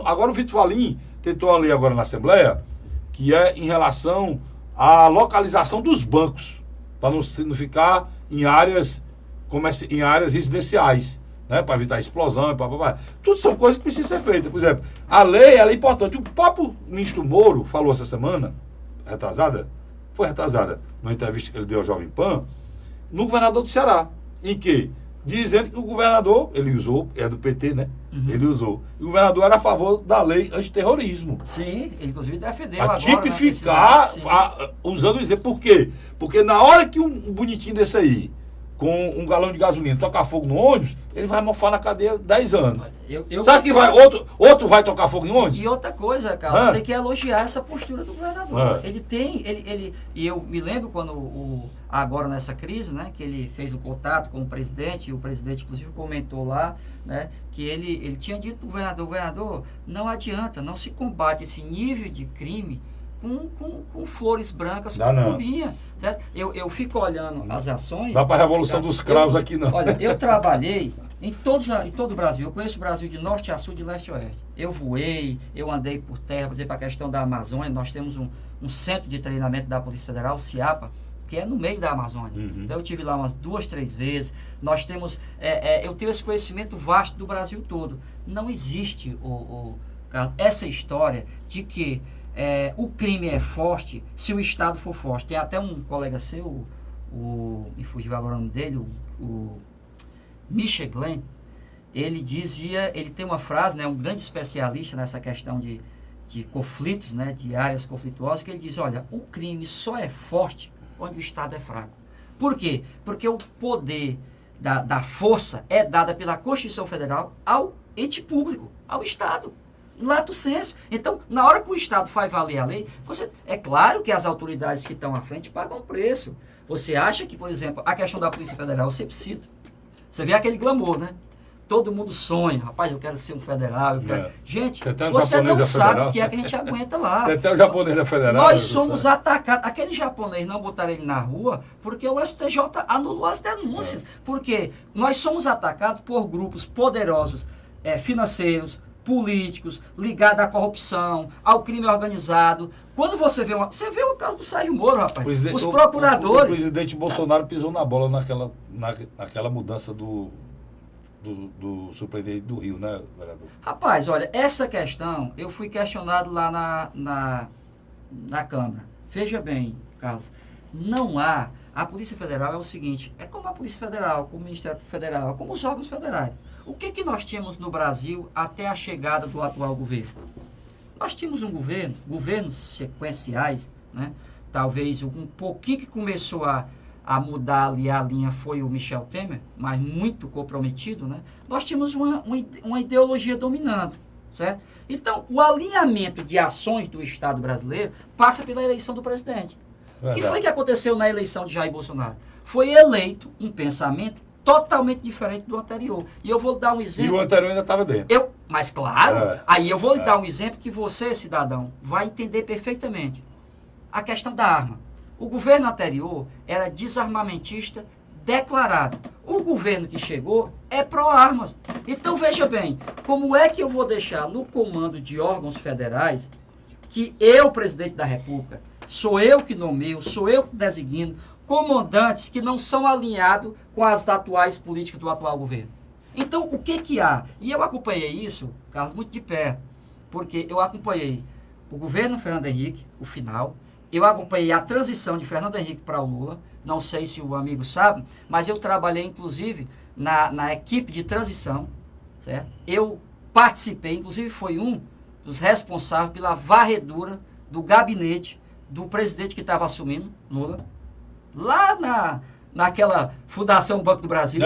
B: Agora o Vitor Valim tentou uma lei agora na Assembleia, que é em relação à localização dos bancos, para não ficar em áreas residenciais, né? Para evitar explosão e papapá. Tudo são coisas que precisam ser feitas. Por exemplo, a lei ela é importante. O próprio ministro Moro falou essa semana, foi retrasada, numa entrevista que ele deu ao Jovem Pan, no governador do Ceará, em que dizendo que o governador, ele usou, é do PT, né? Ele usou. E o governador era a favor da lei antiterrorismo.
C: Sim, ele inclusive defendeu
B: a
C: agora.
B: Tipificar, usando o exemplo. Por quê? Porque na hora que um bonitinho desse aí, com um galão de gasolina, tocar fogo no ônibus, ele vai mofar na cadeia 10 anos. Sabe que outro vai tocar fogo em ônibus?
C: E outra coisa, Carlos, tem que elogiar essa postura do governador. E eu me lembro quando agora nessa crise, né, que ele fez um contato com o presidente, e o presidente inclusive comentou lá, né, que ele tinha dito para o governador, não adianta, não se combate esse nível de crime com flores brancas, com bombinha. Certo? Eu fico olhando as ações.
B: Dá para a Revolução dos Cravos aqui não.
C: Olha, eu trabalhei em todo o Brasil. Eu conheço o Brasil de norte a sul, de leste a oeste. Eu voei, eu andei por terra, por exemplo, a questão da Amazônia. Nós temos um centro de treinamento da Polícia Federal, o CIAPA, que é no meio da Amazônia. Então eu estive lá umas 2, 3 vezes. Nós temos, eu tenho esse conhecimento vasto do Brasil todo. Não existe essa história de que o crime é forte se o Estado for forte. Tem até um colega seu, me fugiu agora o nome dele, o Michel Glenn, ele tem uma frase, né, um grande especialista nessa questão de conflitos, né, de áreas conflituosas, que ele diz, olha, o crime só é forte onde o Estado é fraco. Por quê? Porque o poder da força é dada pela Constituição Federal ao ente público, ao Estado. Lato sensu. Então, na hora que o Estado faz valer a lei, é claro que as autoridades que estão à frente pagam preço. Você acha que, por exemplo, a questão da Polícia Federal, você precisa. Você vê aquele glamour, né? Todo mundo sonha, rapaz, eu quero ser um federal. Gente, você não sabe o que é que a gente aguenta lá.
B: Tem até o japonês da federal.
C: Nós somos atacados. Aquele japonês não botaram ele na rua porque o STJ anulou as denúncias. Porque nós somos atacados por grupos poderosos financeiros, políticos, ligados à corrupção, ao crime organizado. Quando você vê o caso do Sérgio Moro, rapaz. Os procuradores.
B: O presidente Bolsonaro pisou na bola naquela mudança do superintendente do Rio, né, vereador?
C: Rapaz, olha, essa questão, eu fui questionado lá na Câmara. Veja bem, Carlos, não há... A Polícia Federal é o seguinte, é como a Polícia Federal, como o Ministério Federal, como os órgãos federais. O que nós tínhamos no Brasil até a chegada do atual governo? Nós tínhamos governos sequenciais, né? Talvez um pouquinho que começou a mudar ali a linha foi o Michel Temer, mas muito comprometido, né? Nós tínhamos uma ideologia dominando, certo? Então, o alinhamento de ações do Estado brasileiro passa pela eleição do presidente. O que foi que aconteceu na eleição de Jair Bolsonaro? Foi eleito um pensamento totalmente diferente do anterior. E eu vou dar um exemplo.
B: E o anterior ainda estava dentro.
C: Mas claro, aí eu vou lhe dar um exemplo que você, cidadão, vai entender perfeitamente. A questão da arma. O governo anterior era desarmamentista declarado. O governo que chegou é pró-armas. Então veja bem, como é que eu vou deixar no comando de órgãos federais que eu, presidente da República, sou eu que nomeio, sou eu que designo comandantes que não são alinhados com as atuais políticas do atual governo. Então, o que há? E eu acompanhei isso, Carlos, muito de perto, porque eu acompanhei o governo Fernando Henrique, o final, eu acompanhei a transição de Fernando Henrique para o Lula, não sei se o amigo sabe, mas eu trabalhei, inclusive, na equipe de transição, certo? Eu participei, inclusive foi um dos responsáveis pela varredura do gabinete do presidente que estava assumindo, Lula, lá naquela Fundação Banco do Brasil.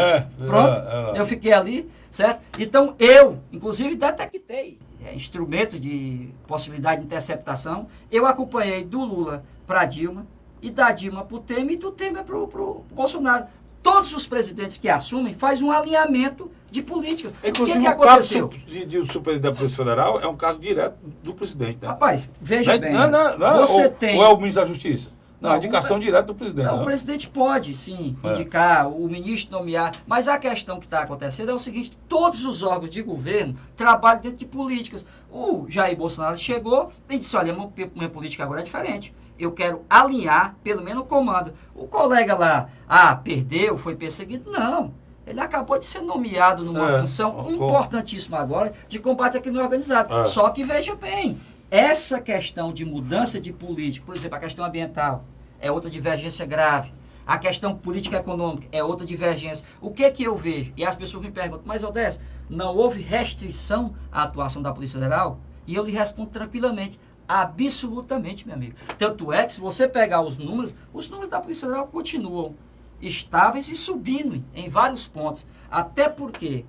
C: Pronto, eu fiquei ali, certo? Então, eu, inclusive, detectei instrumento de possibilidade de interceptação. Eu acompanhei do Lula para Dilma, e da Dilma para o Temer, e do Temer para o Bolsonaro. Todos os presidentes que assumem fazem um alinhamento de políticas.
B: Inclusive,
C: o que aconteceu?
B: O cargo de superintendente da Polícia Federal é um cargo direto do presidente, né?
C: Rapaz, veja bem.
B: Você tem... Ou é o ministro da Justiça? Não, indicação direta do presidente.
C: Não, o presidente pode, sim, indicar, o ministro nomear, mas a questão que está acontecendo é o seguinte, todos os órgãos de governo trabalham dentro de políticas. O Jair Bolsonaro chegou e disse, olha, minha política agora é diferente. Eu quero alinhar, pelo menos, o comando. O colega lá, perdeu, foi perseguido. Não. Ele acabou de ser nomeado numa função importantíssima agora de combate ao crime organizado. Só que, veja bem, essa questão de mudança de política, por exemplo, a questão ambiental, é outra divergência grave. A questão política econômica é outra divergência. O que eu vejo? E as pessoas me perguntam, mas Odécio, não houve restrição à atuação da Polícia Federal? E eu lhe respondo tranquilamente, absolutamente, meu amigo. Tanto é que se você pegar os números da Polícia Federal continuam estáveis e subindo em vários pontos. Até porque,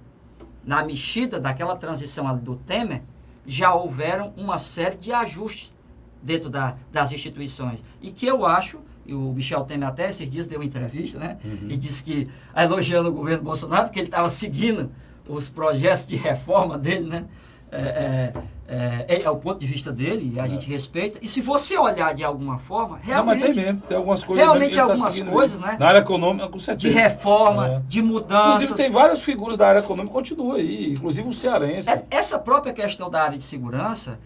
C: na mexida daquela transição ali do Temer, já houveram uma série de ajustes dentro das instituições. E que eu acho, e o Michel Temer até esses dias deu uma entrevista, né? E disse que, elogiando o governo Bolsonaro, porque ele estava seguindo os projetos de reforma dele, né? É o ponto de vista dele, e a gente respeita. E se você olhar de alguma forma, realmente... Não, mas
B: tem mesmo, tem algumas coisas...
C: Realmente algumas coisas, né?
B: Na área econômica, com certeza.
C: De reforma, de mudanças...
B: Inclusive, tem várias figuras da área econômica que continuam aí, inclusive o cearense.
C: Essa própria questão da área de segurança,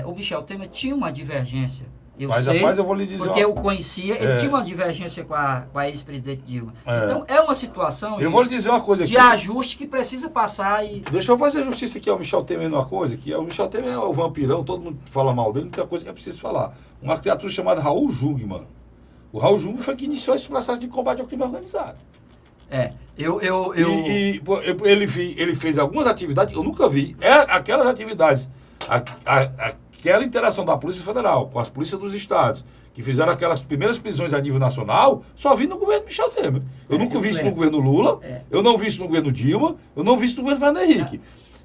C: o Michel Temer tinha uma divergência.
B: Rapaz, eu vou lhe dizer...
C: Porque eu conhecia, ele tinha uma divergência com a ex-presidente Dilma. Então, é uma situação
B: eu vou lhe dizer uma coisa aqui,
C: de ajuste que precisa passar e...
B: Deixa eu fazer justiça aqui ao Michel Temer numa coisa, que o Michel Temer é o vampirão, todo mundo fala mal dele, muita coisa que é preciso falar. Uma criatura chamada Raul Jungmann. O Raul Jungmann foi que iniciou esse processo de combate ao crime organizado. Ele fez algumas atividades, eu nunca vi. Aquelas atividades aquela interação da Polícia Federal com as polícias dos estados, que fizeram aquelas primeiras prisões a nível nacional, só vi no governo Michel Temer. Eu nunca vi isso no governo Lula, eu não vi isso no governo Dilma, eu não vi isso no governo Fernando Henrique.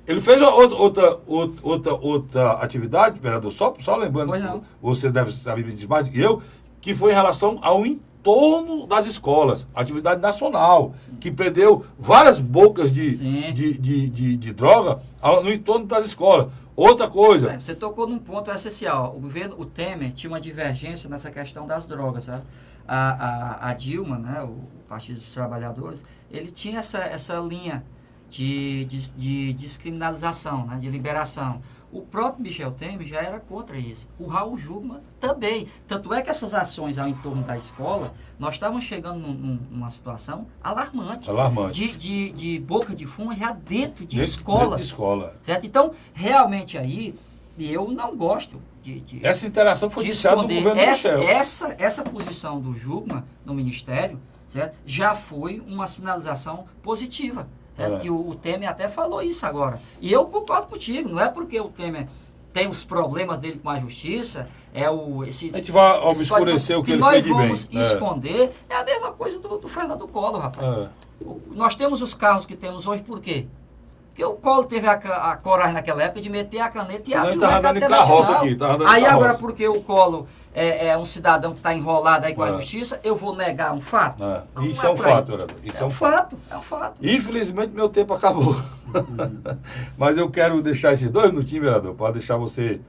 B: Ele fez outra atividade, vereador, só lembrando, você deve saber mais do que eu, que foi em relação ao entorno das escolas, atividade nacional, que prendeu várias bocas de droga no entorno das escolas. Outra coisa.
C: Você tocou num ponto essencial. O Temer tinha uma divergência nessa questão das drogas, sabe? A Dilma, né, o Partido dos Trabalhadores, ele tinha essa linha de descriminalização, né, de liberação. O próprio Michel Temer já era contra isso. O Raul Jungmann também. Tanto é que essas ações ao entorno da escola, nós estávamos chegando numa situação alarmante. De boca de fumo já dentro de escolas.
B: Dentro de escola.
C: Certo? Então, realmente aí, eu não gosto de
B: essa interação foi iniciada no governo Michel.
C: Essa posição do Jungmann no Ministério, certo? Já foi uma sinalização positiva. Que o Temer até falou isso agora. E eu concordo contigo, não é porque o Temer tem os problemas dele com a justiça, a gente vai
B: obscurecer o que ele fez de bem.
C: Nós vamos esconder, é a mesma coisa do Fernando Collor, rapaz. Nós temos os carros que temos hoje, por quê? Porque o Collor teve a coragem naquela época de meter a caneta e abrir o mercado internacional. Aí agora, porque o Collor é um cidadão que está enrolado aí com a justiça, eu vou negar um fato?
B: Isso é um fato, vereador. Isso é um fato.
C: É um fato.
B: Infelizmente, meu tempo acabou. Mas eu quero deixar esses 2 minutinhos, vereador, para deixar você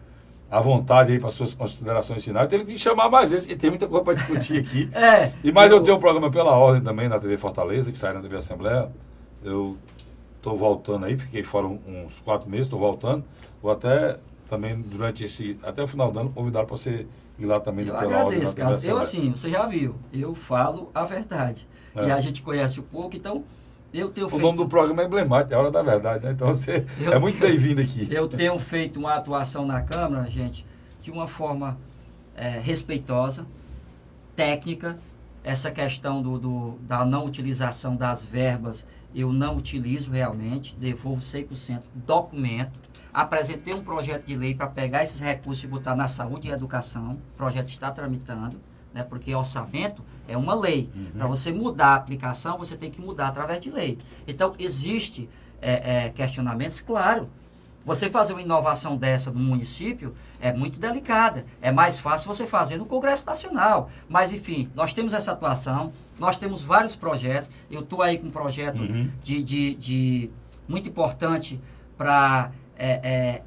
B: à vontade aí para suas considerações finais. Tem que chamar mais vezes, e tem muita coisa para discutir aqui. Eu tenho um programa pela ordem também na TV Fortaleza, que sai na TV Assembleia. Eu estou voltando aí, fiquei fora uns 4 meses, estou voltando. Vou até também, até o final do ano, convidar para você ir lá também.
C: Eu agradeço, Carlos. Você já viu, eu falo a verdade. E a gente conhece o pouco, então eu tenho feito...
B: O nome do programa é emblemático, é a Hora da Verdade, né? Então você é muito bem-vindo aqui.
C: Eu tenho feito uma atuação na Câmara, gente, de uma forma respeitosa, técnica. Essa questão da não utilização das verbas, eu não utilizo realmente, devolvo 100% documento. Apresentei um projeto de lei para pegar esses recursos e botar na saúde e educação. O projeto está tramitando, né, porque orçamento é uma lei. Para você mudar a aplicação, você tem que mudar através de lei. Então, existe questionamentos, claro. Você fazer uma inovação dessa no município é muito delicada. É mais fácil você fazer no Congresso Nacional. Mas, enfim, nós temos essa atuação, nós temos vários projetos. Eu estou aí com um projeto muito importante para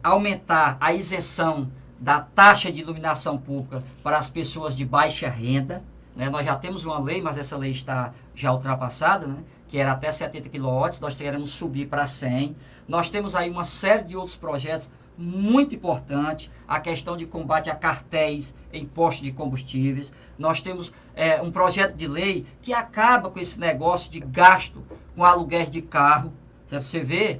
C: aumentar a isenção da taxa de iluminação pública para as pessoas de baixa renda. Né? Nós já temos uma lei, mas essa lei está já ultrapassada, né? Que era até 70 kW, nós queremos subir para 100. Nós temos aí uma série de outros projetos muito importantes, a questão de combate a cartéis em postos de combustíveis. Nós temos um projeto de lei que acaba com esse negócio de gasto com aluguéis de carro. Você vê,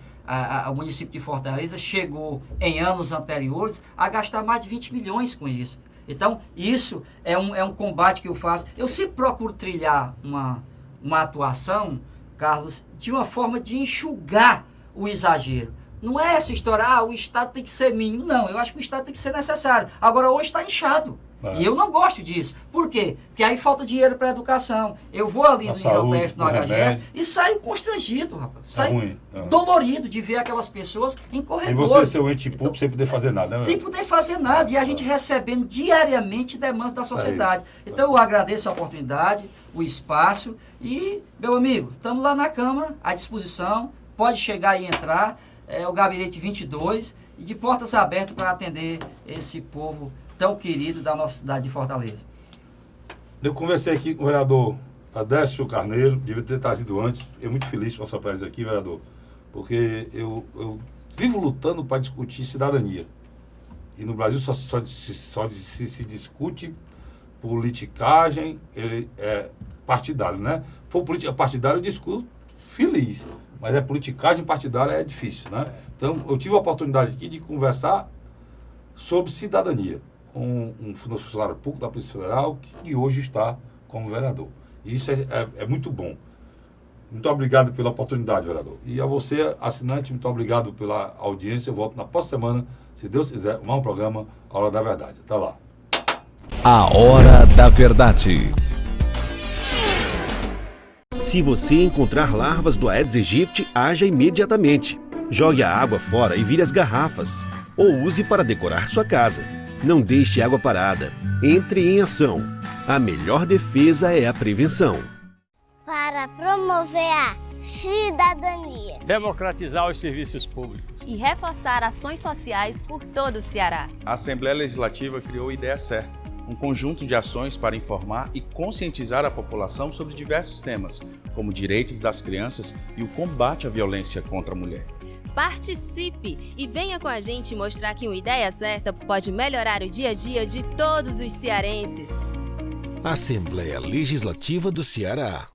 C: o município de Fortaleza chegou em anos anteriores a gastar mais de 20 milhões com isso. Então, isso é um combate que eu faço. Eu sempre procuro trilhar uma atuação, Carlos, de uma forma de enxugar o exagero. Não é essa história, o Estado tem que ser mínimo. Não, eu acho que o Estado tem que ser necessário. Agora, hoje está inchado. E eu não gosto disso. Por quê? Porque aí falta dinheiro para a educação. Eu vou ali no IJF, no HGF, e saio constrangido, rapaz. Saio dolorido de ver aquelas pessoas em corredores.
B: E você ser o ente público sem poder fazer nada, né?
C: Sem poder fazer nada. E a gente recebendo diariamente demandas da sociedade. Então, eu agradeço a oportunidade, o espaço. E, meu amigo, estamos lá na Câmara, à disposição. Pode chegar e entrar. É o gabinete 22 e de portas abertas para atender esse povo tão querido da nossa cidade de Fortaleza.
B: Eu conversei aqui com o vereador Adécio Carneiro, devia ter trazido antes. Fiquei muito feliz com a sua presença aqui, vereador, porque eu vivo lutando para discutir cidadania. E no Brasil só se discute politicagem, ele é partidário, né? Se for política partidária, eu discuto feliz. Mas politicagem partidária é difícil, né? Então, eu tive a oportunidade aqui de conversar sobre cidadania com um funcionário público da Polícia Federal que hoje está como vereador. E isso é muito bom. Muito obrigado pela oportunidade, vereador. E a você, assinante, muito obrigado pela audiência. Eu volto na próxima semana, se Deus quiser, mais um programa, A Hora da Verdade. Até lá.
A: A Hora da Verdade.
D: Se você encontrar larvas do Aedes aegypti, haja imediatamente. Jogue a água fora e vire as garrafas. Ou use para decorar sua casa. Não deixe água parada. Entre em ação. A melhor defesa é a prevenção.
E: Para promover a cidadania.
F: Democratizar os serviços públicos.
G: E reforçar ações sociais por todo o Ceará.
H: A Assembleia Legislativa criou a ideia certa. Um conjunto de ações para informar e conscientizar a população sobre diversos temas, como direitos das crianças e o combate à violência contra a mulher.
G: Participe e venha com a gente mostrar que uma ideia certa pode melhorar o dia a dia de todos os cearenses.
I: Assembleia Legislativa do Ceará.